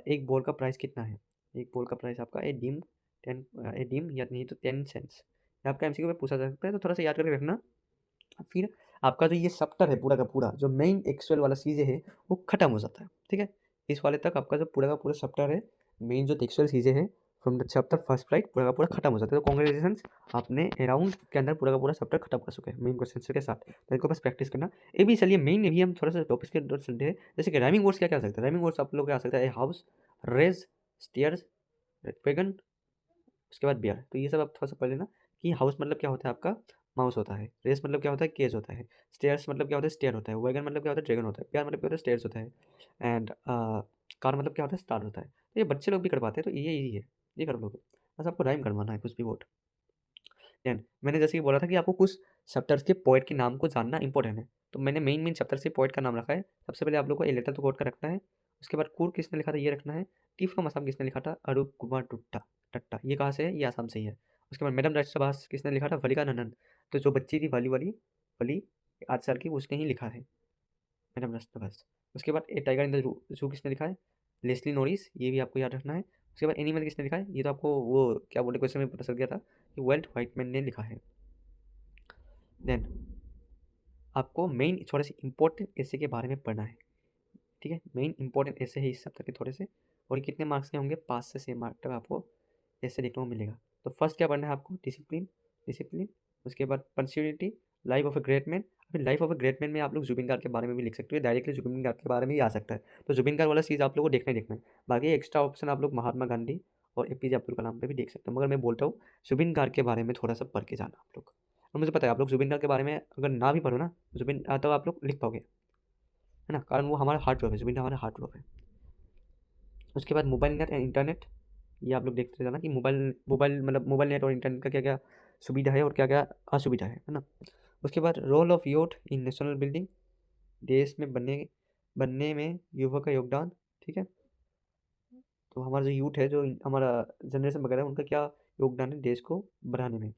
Speaker 1: एक बॉल का प्राइस कितना है। एक बॉल का प्राइस आपका ए डीम या नहीं तो 10 सेंट्स। आपका एमसीक्यू में पूछा जा सकता है, तो थोड़ा सा याद करके रखना। फिर आपका जो ये चैप्टर है पूरा का पूरा, जो मेन एक्चुअल वाला चीज़ें है वो खत्म हो जाता है, ठीक है। इस वाले तक आपका जो पूरा का पूरा चैप्टर है, मेन जो एक्चुअल चीज़ें हैं from the chapter first right पूरा का पूरा खत्म हो जाता है। तो कॉन्ग्रेचुलेशन, आपने अराउंड के अंदर पूरा का पूरा चैप्टर खत्म कर चुके हैं मेन क्वेश्चन के साथ। तो इनको बस प्रैक्टिस करना। ये भी चलिए मेन भी हम थोड़ा सा टॉपिक्स के अंदर चलते हैं, जैसे कि राइमिंग वर्ड्स क्या क्या आ सकता है। राइमिंग वर्ड्स आप लोग क्या आ सकता है, हाउस, रेज, स्टेयर्स, वैगन, उसके बाद बियर। तो ये सब आप थोड़ा सा पढ़ लेना कि हाउस मतलब क्या होता है आपका माउस होता है, रेस मतलब क्या होता है केज होता है, स्टेयर्स मतलब क्या होता है स्टेयर होता है, वैगन मतलब क्या होता है ड्रैगन होता है, बियर मतलब क्या होता है स्टेयर्स होता है, एंड कार मतलब क्या होता है स्टार होता है। तो ये बच्चे लोग भी कर पाते हैं, तो ये इजी है, ये कर लोगे। बस आपको राइम करवाना है कुछ भी वर्ड। देन मैंने जैसे कि बोला था कि आपको कुछ चैप्टर्स के पोएट के नाम को जानना इंपॉर्टेंट है, तो मैंने मेन मेन चैप्टर से पोएट का नाम रखा है। सबसे पहले आप लोग को ए लेटर तो कोट का रखना है। उसके बाद कुर किसने लिखा था ये रखना है। टी फ्रॉम असम किसने लिखा था, अरूप कुमार टुट्टा टट्टा, ये कहाँ से है, ये आसाम से ही है। उसके बाद मैडम राष्ट्रभाष किसने लिखा था, वलिका नंदन। तो जो बच्ची थी वाली वाली वली 8 साल की, उसने ही लिखा है मैडम राष्ट्रभाष। उसके बाद ए टाइगर इन द जू किसने लिखा है, लेस्ली नोरिस, ये भी आपको याद रखना है। उसके बाद एनिमल किसने लिखा है, ये तो आपको वो क्या बोले क्वेश्चन में पता चल गया था कि वेल्ट व्हाइटमैन ने लिखा है। देन आपको मेन थोड़े से इंपॉर्टेंट ऐसे के बारे में पढ़ना है, ठीक है। मेन इंपॉर्टेंट ऐसे है इस सप्ताह के थोड़े से, और कितने मार्क्स के होंगे, 5 से 6 मार्क तक आपको ऐसे देखने को मिलेगा। तो फर्स्ट क्या पढ़ना है आपको, डिसिप्लिन, डिसिप्लिन। उसके बाद punctuality, life of a great man. अभी life of a great man में आप लोग जुबिन गार्ग के बारे में भी लिख सकते हो, डायरेक्टली जुबिन गार्ग के बारे में ही आ सकता है, तो जुबिन गार्ग वाला चीज़ आप लोगों को देखना ही देखना है। बाकी एक्स्ट्रा ऑप्शन आप लोग महात्मा गांधी और एपीजे अब्दुल कलाम पे भी देख सकते हो। मगर मैं बोलता हूँ जुबिन गार्ग के बारे में थोड़ा सा पढ़ के जाना आप लोग। और मुझे पता है आप लोग जुबिन गार्ग के बारे में अगर ना भी पढ़ो ना जुबिन तो आप लोग लिख पाओगे, है ना, कारण वो हमारा हार्ट लव है, जुबिन हमारा हार्ट लव है। उसके बाद मोबाइल नेट एंड इंटरनेट, ये आप लोग देखते जाना कि मोबाइल मोबाइल मतलब मोबाइल नेट और इंटरनेट का क्या क्या सुविधा है और क्या क्या असुविधा है ना। उसके बाद role of youth in national building, देश में बनने में युवा का योगदान, ठीक है। तो हमारा जो यूथ है, जो हमारा जनरेशन वगैरह है, उनका क्या योगदान है देश को बढ़ाने में।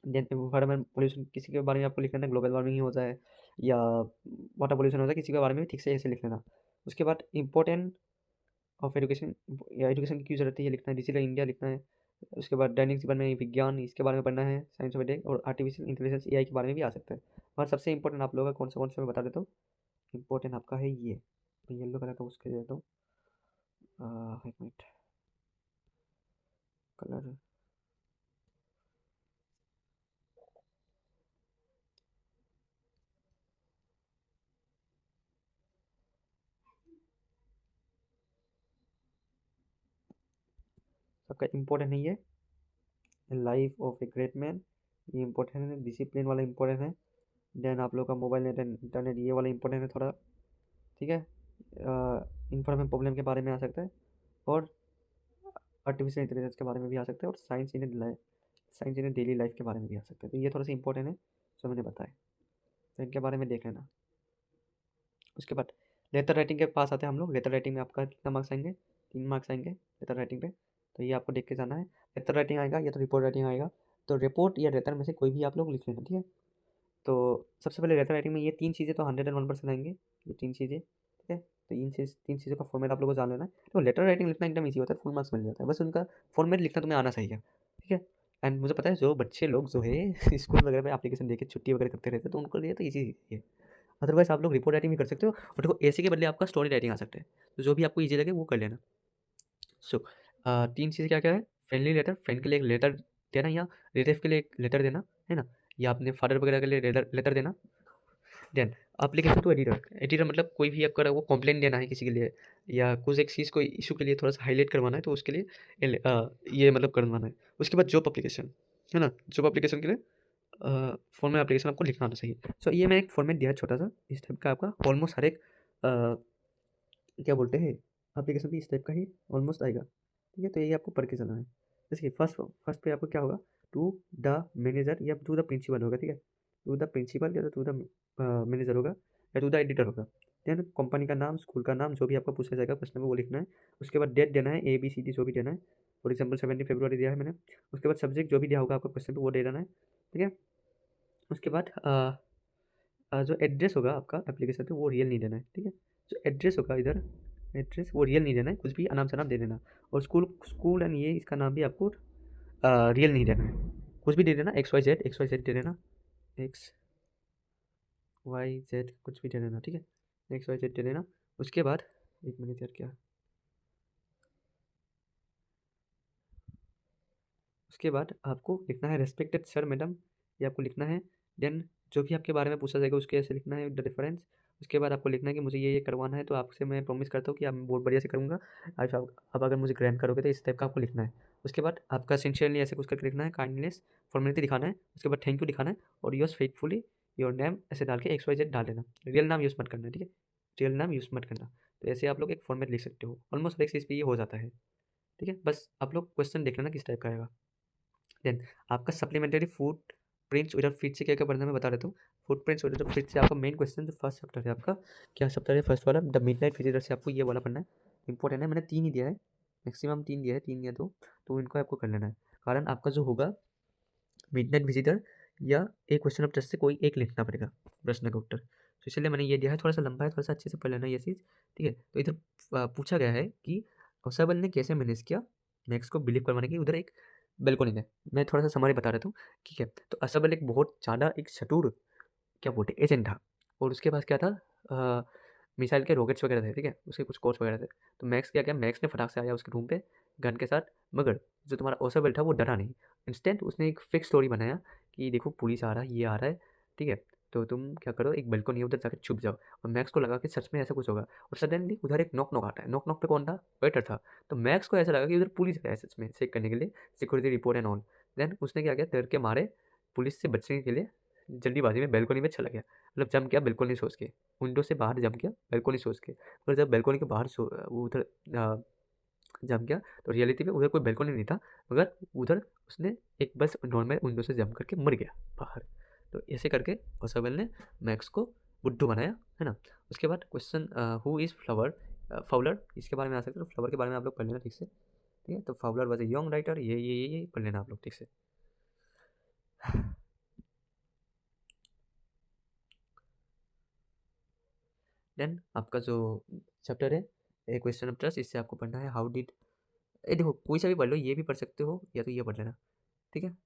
Speaker 1: एनवायरमेंट पोल्यूशन, किसी के बारे में आपको लिख लेना, ग्लोबल वार्मिंग ही हो जाए या वाटर पोल्यूशन हो जाए, किसी के बारे में भी ठीक से ऐसे लिख लेना। उसके बाद इंपॉर्टेंट ऑफ एजुकेशन, या एजुकेशन की क्यों जरूरत है ये लिखना है, डिजिटल इंडिया लिखना है। उसके बाद दैनिक जीवन में विज्ञान, इसके बारे में पढ़ना है, साइंस ऑफ टेक और आर्टिफिशियल इंटेलिजेंस एआई के बारे में भी आ सकता है। और सबसे इंपॉर्टेंट आप लोगों का कौन सा मैं बता देता हूँ। इंपॉर्टेंट आपका है ये येलो कलर का, उसके दे देता हूँ, एक मिनट, कलर सबका इंपॉर्टेंट है ये life of a great man, ये इंपॉर्टेंट है। डिसिप्लिन वाला इंपॉर्टेंट है। देन आप लोग का मोबाइल नेट एंड इंटरनेट, ये वाला इंपॉर्टेंट है थोड़ा, ठीक है। इंफॉर्मेशन प्रॉब्लम के बारे में आ सकता है और आर्टिफिशियल इंटेलिजेंस के बारे में भी आ सकता है और साइंस इन डेली लाइफ के बारे में भी आ सकता है। तो ये थोड़ा सा इंपॉर्टेंट है जो मैंने बताया, तो इनके बारे में देख लेना। उसके बाद लेटर राइटिंग के पास आते हैं हम लोग। लेटर राइटिंग में आपका कितना मार्क्स आएंगे, 3 मार्क्स आएंगे लेटर राइटिंग पे। तो ये आपको देख के जाना है। लेटर राइटिंग आएगा या तो रिपोर्ट राइटिंग आएगा, तो रिपोर्ट या लेटर में से कोई भी आप लोग लिख लेना, ठीक है। तो सबसे पहले लेटर राइटिंग में ये 3 चीज़ें तो 101% आएंगे, ये 3 चीज़ें, ठीक है। तो इन 3 चीज़ों का फॉर्मेट आप लोगों को जान लेना है। तो लेटर राइटिंग लिखना एकदम ईजी होता है, फुल मार्क्स मिल जाता है, बस उनका फॉर्मेट लिखना तुम्हें आना चाहिए, ठीक है। एंड मुझे पता है जो बच्चे लोग जो है स्कूल वगैरह में एप्लीकेशन देके छुट्टी वगैरह करते रहते हैं, तो उनको लिए तो ईजी है। अदरवाइज आप लोग रिपोर्ट राइटिंग भी कर सकते हो, और देखो ऐसे के बदले आपका स्टोरी राइटिंग आ सकता है, तो जो भी आपको ईजी लगे वो कर लेना। सो 3 चीज़ें क्या क्या है, फ्रेंडली लेटर, फ्रेंड के लिए एक लेटर देना, या रिलेटिव के लिए एक लेटर देना, है ना, या अपने फादर वगैरह के लिए लेटर देना। Then application to editor, editor मतलब कोई भी आपका वो कंप्लेंट देना है किसी के लिए, या कुछ एक चीज़ को इशू के लिए थोड़ा सा हाईलाइट करवाना है, तो उसके लिए ये मतलब करवाना है। उसके बाद जॉब एप्लीकेशन, है ना, जॉब एप्लीकेशन के लिए फॉर्मेट एप्लीकेशन आपको लिखना आना चाहिए। सो ये मैं एक फॉर्मेट दिया है छोटा सा, इस टाइप का आपका ऑलमोस्ट हर एक क्या बोलते हैं एप्लीकेशन भी इस टाइप का ही ऑलमोस्ट आएगा, ठीक है। तो ये आपको पढ़ के चलना है। जैसे कि फर्स्ट फर्स्ट पे आपको क्या होगा, टू द मैनेजर या टू द प्रिंसिपल होगा, ठीक है। टू द प्रिंसिपल या टू द मैनेजर होगा या टू द एडिटर होगा। देन कंपनी का नाम, स्कूल का नाम, जो भी आपका पूछा जाएगा प्रश्न में वो लिखना है। उसके बाद डेट देना है, ABCD जो भी देना है। फॉर एग्जाम्पल 17 फरवरी दिया है मैंने। उसके बाद सब्जेक्ट जो भी दिया होगा आपका क्वेश्चन पे वो दे देना है, ठीक है। उसके बाद जो एड्रेस होगा आपका एप्लीकेशन पे वो रियल नहीं देना है, ठीक है। जो एड्रेस होगा इधर, एड्रेस वो रियल नहीं देना है, कुछ भी अनाम शनाम दे देना। और स्कूल स्कूल एंड ये इसका नाम भी आपको रियल नहीं देना है, कुछ भी दे देना, XYZ दे देना, XYZ कुछ भी दे देना, ठीक है। XYZ दे देना। उसके बाद एक मिनट यार, क्या, उसके बाद आपको लिखना है रेस्पेक्टेड सर मैडम, ये आपको लिखना है। देन जो भी आपके बारे में पूछा जाएगा उसके ऐसे लिखना है द रेफरेंस। उसके बाद आपको लिखना है कि मुझे ये करवाना है, तो आपसे मैं प्रॉमिस करता हूँ कि आप बहुत बढ़िया से करूँगा। आप अगर मुझे ग्रैंड करोगे तो इस टाइप का आपको लिखना है। उसके बाद आपका सिंसियरली ऐसे कुछ करके लिखना है, काइंडनेस फॉर्मेलिटी दिखाना है। उसके बाद थैंक यू दिखाना है, और योर्स फेथफुली योर नेम ऐसे डाल के XYZ डाल देना। रियल नाम यूज़ मत करना, ठीक है, रियल नाम यूज़ मत करना। तो ऐसे आप लोग एक फॉर्मेट लिख सकते हो, ऑलमोस्ट हर एक चीज़ पे ये हो जाता है, ठीक है। बस आप लोग क्वेश्चन देख लेना किस टाइप का आएगा। देन आपका supplementary food prints without feed से क्या क्या पढ़ना है मैं बता देता हूँ। फूड प्रिंट्स विदाउट फीड से आपका मेन क्वेश्चन जो फर्स्ट चैप्टर है आपका, क्या चैप्टर है फर्स्ट वाला, द मिडनाइट विजिटर से आपको ये वाला पढ़ना है, इंपॉर्टेंट है। मैंने 3 ही दिया है, मैक्सिमम 3 दिया है, 3 या 2, तो इनको आपको कर लेना है। कारण आपका जो होगा मिडनाइट विजिटर या एक क्वेश्चन ऑफ टेस्ट से कोई एक लिखना पड़ेगा प्रश्न का उत्तर, तो इसलिए मैंने ये दिया है। थोड़ा सा लंबा है, थोड़ा सा अच्छे से पढ़ लेना ये चीज़, ठीक है। तो इधर पूछा गया है कि कौशल ने कैसे मैनेज किया मैक्स को बिलीव करवाने की, उधर एक बिल्कुल नहीं है। मैं थोड़ा सा समरी बता देता हूँ, ठीक है। तो असबल एक बहुत ज़्यादा एक चतुर क्या बोलते एजेंट था, और उसके पास क्या था, मिसाइल के रॉकेट्स वगैरह थे, ठीक है, उसके कुछ कोर्स वगैरह थे। तो मैक्स क्या किया, मैक्स ने फटाक से आया उसके रूम पे गन के साथ, मगर जो तुम्हारा ओसेबल था वो डरा नहीं। इंस्टेंट उसने एक फिक्स स्टोरी बनाया कि देखो पुलिस आ रहा है, ये आ रहा है, ठीक है, तो तुम क्या करो, एक बालकनी है उधर जाकर छुप जाओ और मैक्स को लगा कि सच में ऐसा कुछ होगा। और सडनली उधर एक नॉक नॉक आता है। नॉक नॉक पे कौन था? वेटर था। तो मैक्स को ऐसा लगा कि उधर पुलिस है सच में, चेक करने के लिए, security report and all. Then उसने क्या किया, डर के मारे पुलिस से बचने के लिए जल्दीबाजी में बालकनी में चला गया। मतलब जंप किया बालकनी सोच के, विंडो से बाहर जंप किया बालकनी सोच के। और जब बालकनी के बाहर वो उधर जंप किया तो रियलिटी में उधर कोई बालकनी नहीं था, मगर उधर उसने एक बस नॉर्मल विंडो से जंप करके मर गया बाहर। तो ऐसे करके ओसावेल ने मैक्स को बुद्धू बनाया, है ना। उसके बाद question who is flower Fowler, इसके बारे में आ सकते हैं। तो फ्लावर के बारे में आप लोग पढ़ लेना ठीक से, ठीक है। तो Fowler was a young writer, ये पढ़ लेना आप लोग ठीक से। देन आपका जो चैप्टर है ए क्वेश्चन ऑफ ट्रस्ट, इससे आपको पढ़ना है हाउ डिड, देखो कोई सा भी पढ़ लो, ये भी पढ़ सकते हो या तो ये पढ़ लेना, ठीक है।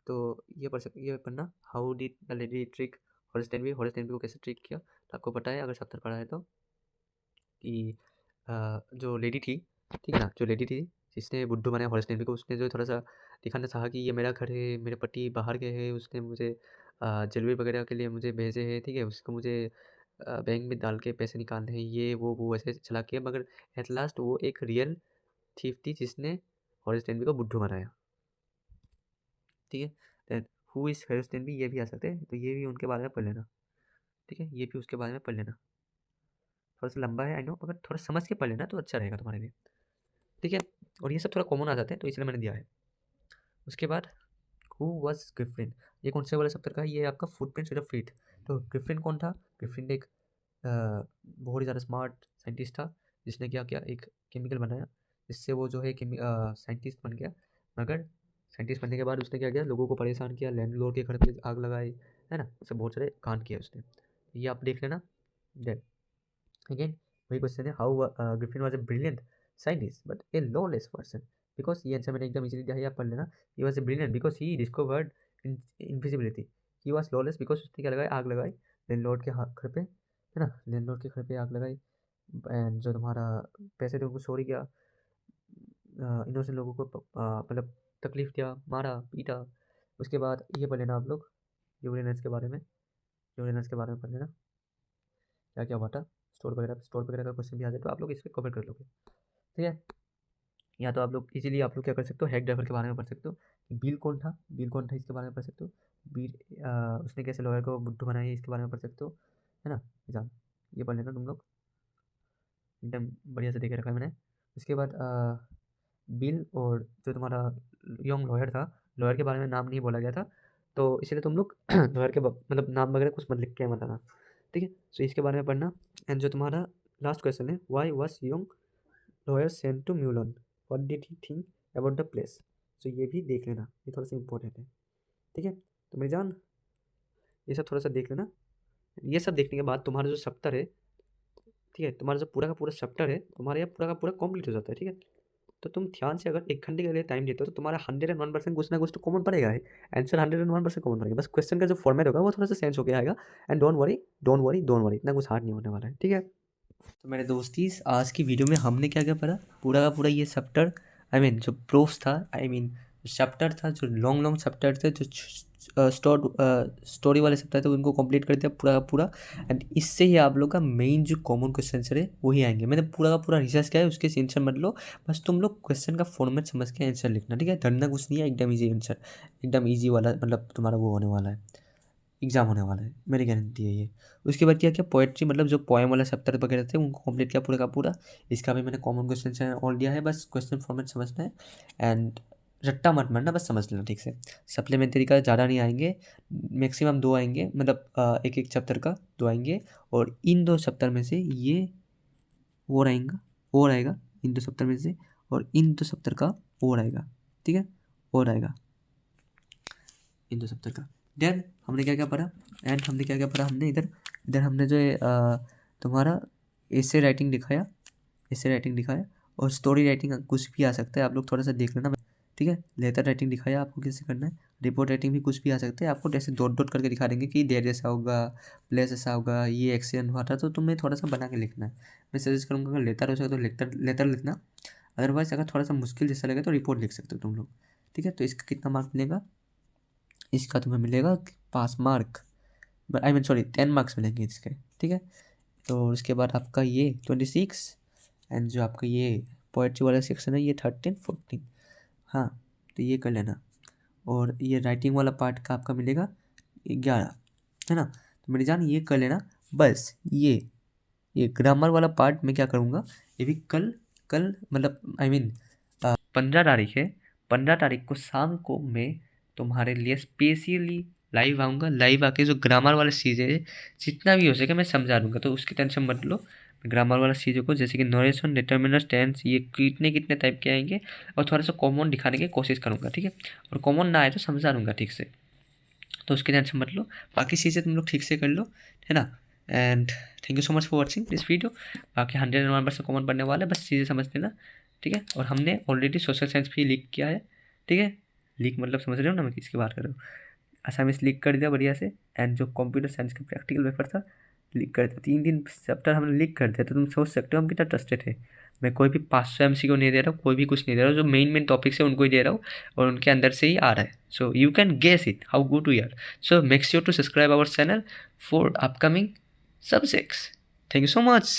Speaker 1: तो ये पढ़ सकते, ये पढ़ना how did the lady trick Horace Danby को कैसे ट्रिक किया। तो आपको पता है अगर चैप्टर पढ़ा है तो, कि जो लेडी थी, ठीक है ना, जो लेडी थी जिसने बुड्ढू बनाया हॉरेस टेनबी को, उसने जो थोड़ा सा दिखाना चाहा कि ये मेरा घर है, मेरे पति बाहर गए हैं, उसने मुझे ज्वेलरी वगैरह के लिए मुझे भेजे हैं, ठीक है, उसको मुझे बैंक में डाल के पैसे निकालने हैं, ये वो ऐसे चला किया, मगर एट लास्ट वो एक रियल थीफ थी जिसने हॉरेस टेनबी को बुड्ढू बनाया, ठीक है। देन हु इज़ हॉरेस टेनबी, ये भी आ सकते हैं, तो ये भी उनके बारे में पढ़ लेना, ठीक है, ये भी उसके बारे में पढ़ लेना। थोड़ा सा लंबा है आई नो, मगर थोड़ा समझ के पढ़ लेना तो अच्छा रहेगा तुम्हारे लिए, ठीक है। और ये सब थोड़ा कॉमन आ जाते हैं तो इसलिए मैंने दिया है। उसके बाद हु वॉज ग्रिफिन, ये कौन से वाले चैप्टर का है? ये आपका फुटप्रिंट्स विद अ फीट। तो ग्रिफिन कौन था? ग्रिफिन एक बहुत ही ज़्यादा स्मार्ट साइंटिस्ट था, जिसने क्या किया, एक केमिकल बनाया जिससे वो जो है साइंटिस्ट बन गया। मगर साइंटिस्ट बनने के बाद उसने क्या किया, लोगों को परेशान किया, लैंडलॉर्ड के घर पे आग लगाई, है ना, ऐसे बहुत सारे कांड किया उसने। ये आप देख लेना। देन अगेन वही क्वेश्चन है, how Griffin was a brilliant scientist but A lawless person, because ये आंसर मैंने एकदम इजीली दिया है, आप पढ़ लेना। He was a brilliant because he discovered invisibility. He was lawless because उसने क्या लगाया, आग लगाई लैंडलॉर्ड के घर पे, है ना, लैंडलॉर्ड के घर पे आग लगाई। एंड जो तुम्हारा पैसे थे उनको चोरी किया, इनोसेंट लोगों को मतलब तकलीफ दिया, मारा पीटा। उसके बाद ये पढ़ लेना आप लोग यूरेनस के बारे में, यूरेनस के बारे में पढ़ लेना क्या क्या हुआ था। स्टोर वगैरह का क्वेश्चन भी आ जाए तो आप लोग इस पर कवर कर लोगे, ठीक है। या तो आप लोग इजीली आप लोग क्या कर सकते हो, हेड ड्राइवर के बारे में पढ़ सकते हो। बिल कौन था, बिल कौन था इसके बारे में पढ़ सकते हो। बिल उसने कैसे लॉयर को बुद्धू बनाया इसके बारे में पढ़ सकते हो, है ना। एग्जाम ये पढ़ लेना तुम लोग, एकदम बढ़िया से देखे रखा है मैंने। उसके बाद बिल और जो तुम्हारा यंग लॉयर था, लॉयर के बारे में नाम नहीं बोला गया था, तो इसलिए तुम लोग लॉयर के मतलब नाम वगैरह कुछ मत लिख के मत आना, ठीक है। सो इसके बारे में पढ़ना। एंड जो तुम्हारा लास्ट क्वेश्चन है, why was young lawyer sent to Mullion, what did he think about the place. So ये भी देख लेना, ये थोड़ा सा इंपॉर्टेंट है, ठीक है। तो मेरी जान ये सब थोड़ा सा देख लेना। ये सब देखने के बाद तुम्हारा जो चैप्टर है, ठीक है, तुम्हारा जो पूरा का पूरा चैप्टर है तुम्हारे यहाँ पूरा का पूरा कंप्लीट हो जाता है, ठीक है। तो तुम ध्यान से अगर 1 घंटे के लिए टाइम देते हो तो तुम्हारा 101% कुछ ना कुछ तो कॉमन पड़ेगा है। आंसर 101% कॉमन पड़ेगा, बस क्वेश्चन का जो फॉर्मेट होगा वो थोड़ा सा चेंज होकर आएगा। And don't worry don't worry don't worry, इतना कुछ हार्ड नहीं होने वाला है, ठीक है। तो मेरे दोस्तीस आज की वीडियो में हमने क्या क्या पढ़ा, पूरा का पूरा ये चैप्टर, आई मीन जो प्रूफ्स था, आई मीन चैप्टर था, जो लॉन्ग लॉन्ग चैप्टर थे, जो स्टोरी वाले चैप्टर थे उनको कंप्लीट कर दिया पूरा का पूरा। एंड इससे ही आप लोग का मेन जो कॉमन क्वेश्चन है वही आएंगे। मैंने पूरा का पूरा रिसर्च किया है, उसके टेंशन मत लो, बस तुम लोग क्वेश्चन का फॉर्मेट समझ के आंसर लिखना, ठीक है। धरना कुछ नहीं है, एकदम ईजी आंसर, एकदम ईजी वाला, मतलब तुम्हारा वो होने वाला है, एग्जाम होने वाला है, मेरी गारंटी है ये। उसके बाद क्या क्या पोएट्री, मतलब जो पोएम वाला चैप्टर वगैरह थे उनको कंप्लीट किया पूरा का पूरा। इसका भी मैंने कॉमन क्वेश्चन और दिया है, बस क्वेश्चन फॉर्मेट समझना है। एंड रट्टा मत मारना, बस समझ लेना ठीक से। सप्लीमेंट्री का ज़्यादा नहीं आएंगे, मैक्सिमम 2 आएंगे, मतलब एक एक चैप्टर का 2 आएंगे। और इन 2 चैप्टर में से ये और आएगा, और आएगा इन 2 चैप्टर में से, और इन 2 चैप्टर का और आएगा, ठीक है, और आएगा इन 2 चैप्टर का। देन हमने क्या क्या पढ़ा, एंड हमने क्या क्या पढ़ा, हमने इधर इधर हमने जो है तुम्हारा एसे राइटिंग दिखाया, एसे राइटिंग दिखाया, और स्टोरी राइटिंग कुछ भी आ सकता है, आप लोग थोड़ा सा देख लेना, ठीक है। लेटर राइटिंग दिखाया आपको कैसे करना है, रिपोर्ट राइटिंग भी कुछ भी आ सकता है, आपको जैसे डॉट डॉट करके दिखा देंगे कि डेट ऐसा होगा, प्लेस ऐसा होगा, ये एक्सीडेंट हुआ था, तो तुम्हें थोड़ा सा बना के लिखना है। मैं सजेस्ट करूँगा अगर लेटर हो सके तो लेटर लेटर लिखना, अदरवाइज अगर थोड़ा सा मुश्किल जैसा लगे तो रिपोर्ट लिख सकते हो तुम लोग, ठीक है। तो इसका कितना मार्क मिलेगा, इसका तुम्हें मिलेगा pass mark, I mean sorry 10 marks मिलेंगे इसके, ठीक है। तो उसके बाद आपका ये 26 एंड जो आपका ये पोएट्री वाला सेक्शन है ये 13 14, हाँ तो ये कर लेना। और ये राइटिंग वाला पार्ट का आपका मिलेगा 11, है ना। तो मेरी जान ये कर लेना बस। ये ग्रामर वाला पार्ट मैं क्या करूँगा, ये भी कल कल मतलब आई मीन 15 तारीख है, 15 तारीख को शाम को मैं तुम्हारे लिए स्पेशली लाइव आऊँगा। लाइव आके जो ग्रामर वाला चीज़ है जितना भी हो सके मैं समझा दूँगा, तो उसकी टेंशन मत लो। ग्रामर वाला चीज़ों को जैसे कि नरेशन, डिटर्मिनर्स, टेंस, ये कितने कितने टाइप के आएंगे और थोड़ा सा कॉमन दिखाने की कोशिश करूँगा, ठीक है। और कॉमन ना आए तो समझा दूँगा ठीक से, तो उसकी टेंशन मत लो। बाकी चीज़ें तुम लोग ठीक से कर लो, है ना। And thank you so much for watching this video. बाकी 101% कॉमन बनने वाला है, बस चीज़ें समझ लेना, ठीक है। और हमने ऑलरेडी सोशल साइंस भी लीक किया है, ठीक है। लीक मतलब समझ रहे हो ना मैं किसकी बात कर रहा हूँ। असाइनमेंट्स लीक कर दिया बढ़िया से। एंड जो कंप्यूटर साइंस का प्रैक्टिकल पेपर था लीक कर दिया, 3 दिन चैप्टर हमने लीक कर दिया। तो तुम सोच सकते हो हम कितना ट्रस्टेड है। मैं कोई भी 500 MCQ नहीं दे रहा हूँ, कोई भी कुछ नहीं दे रहा हूँ, जो मेन टॉपिक्स है उनको ही दे रहा हूँ और उनके अंदर से ही आ रहा है। So you can guess it how good we are. So make sure to subscribe our channel for upcoming subjects. Thank you so much.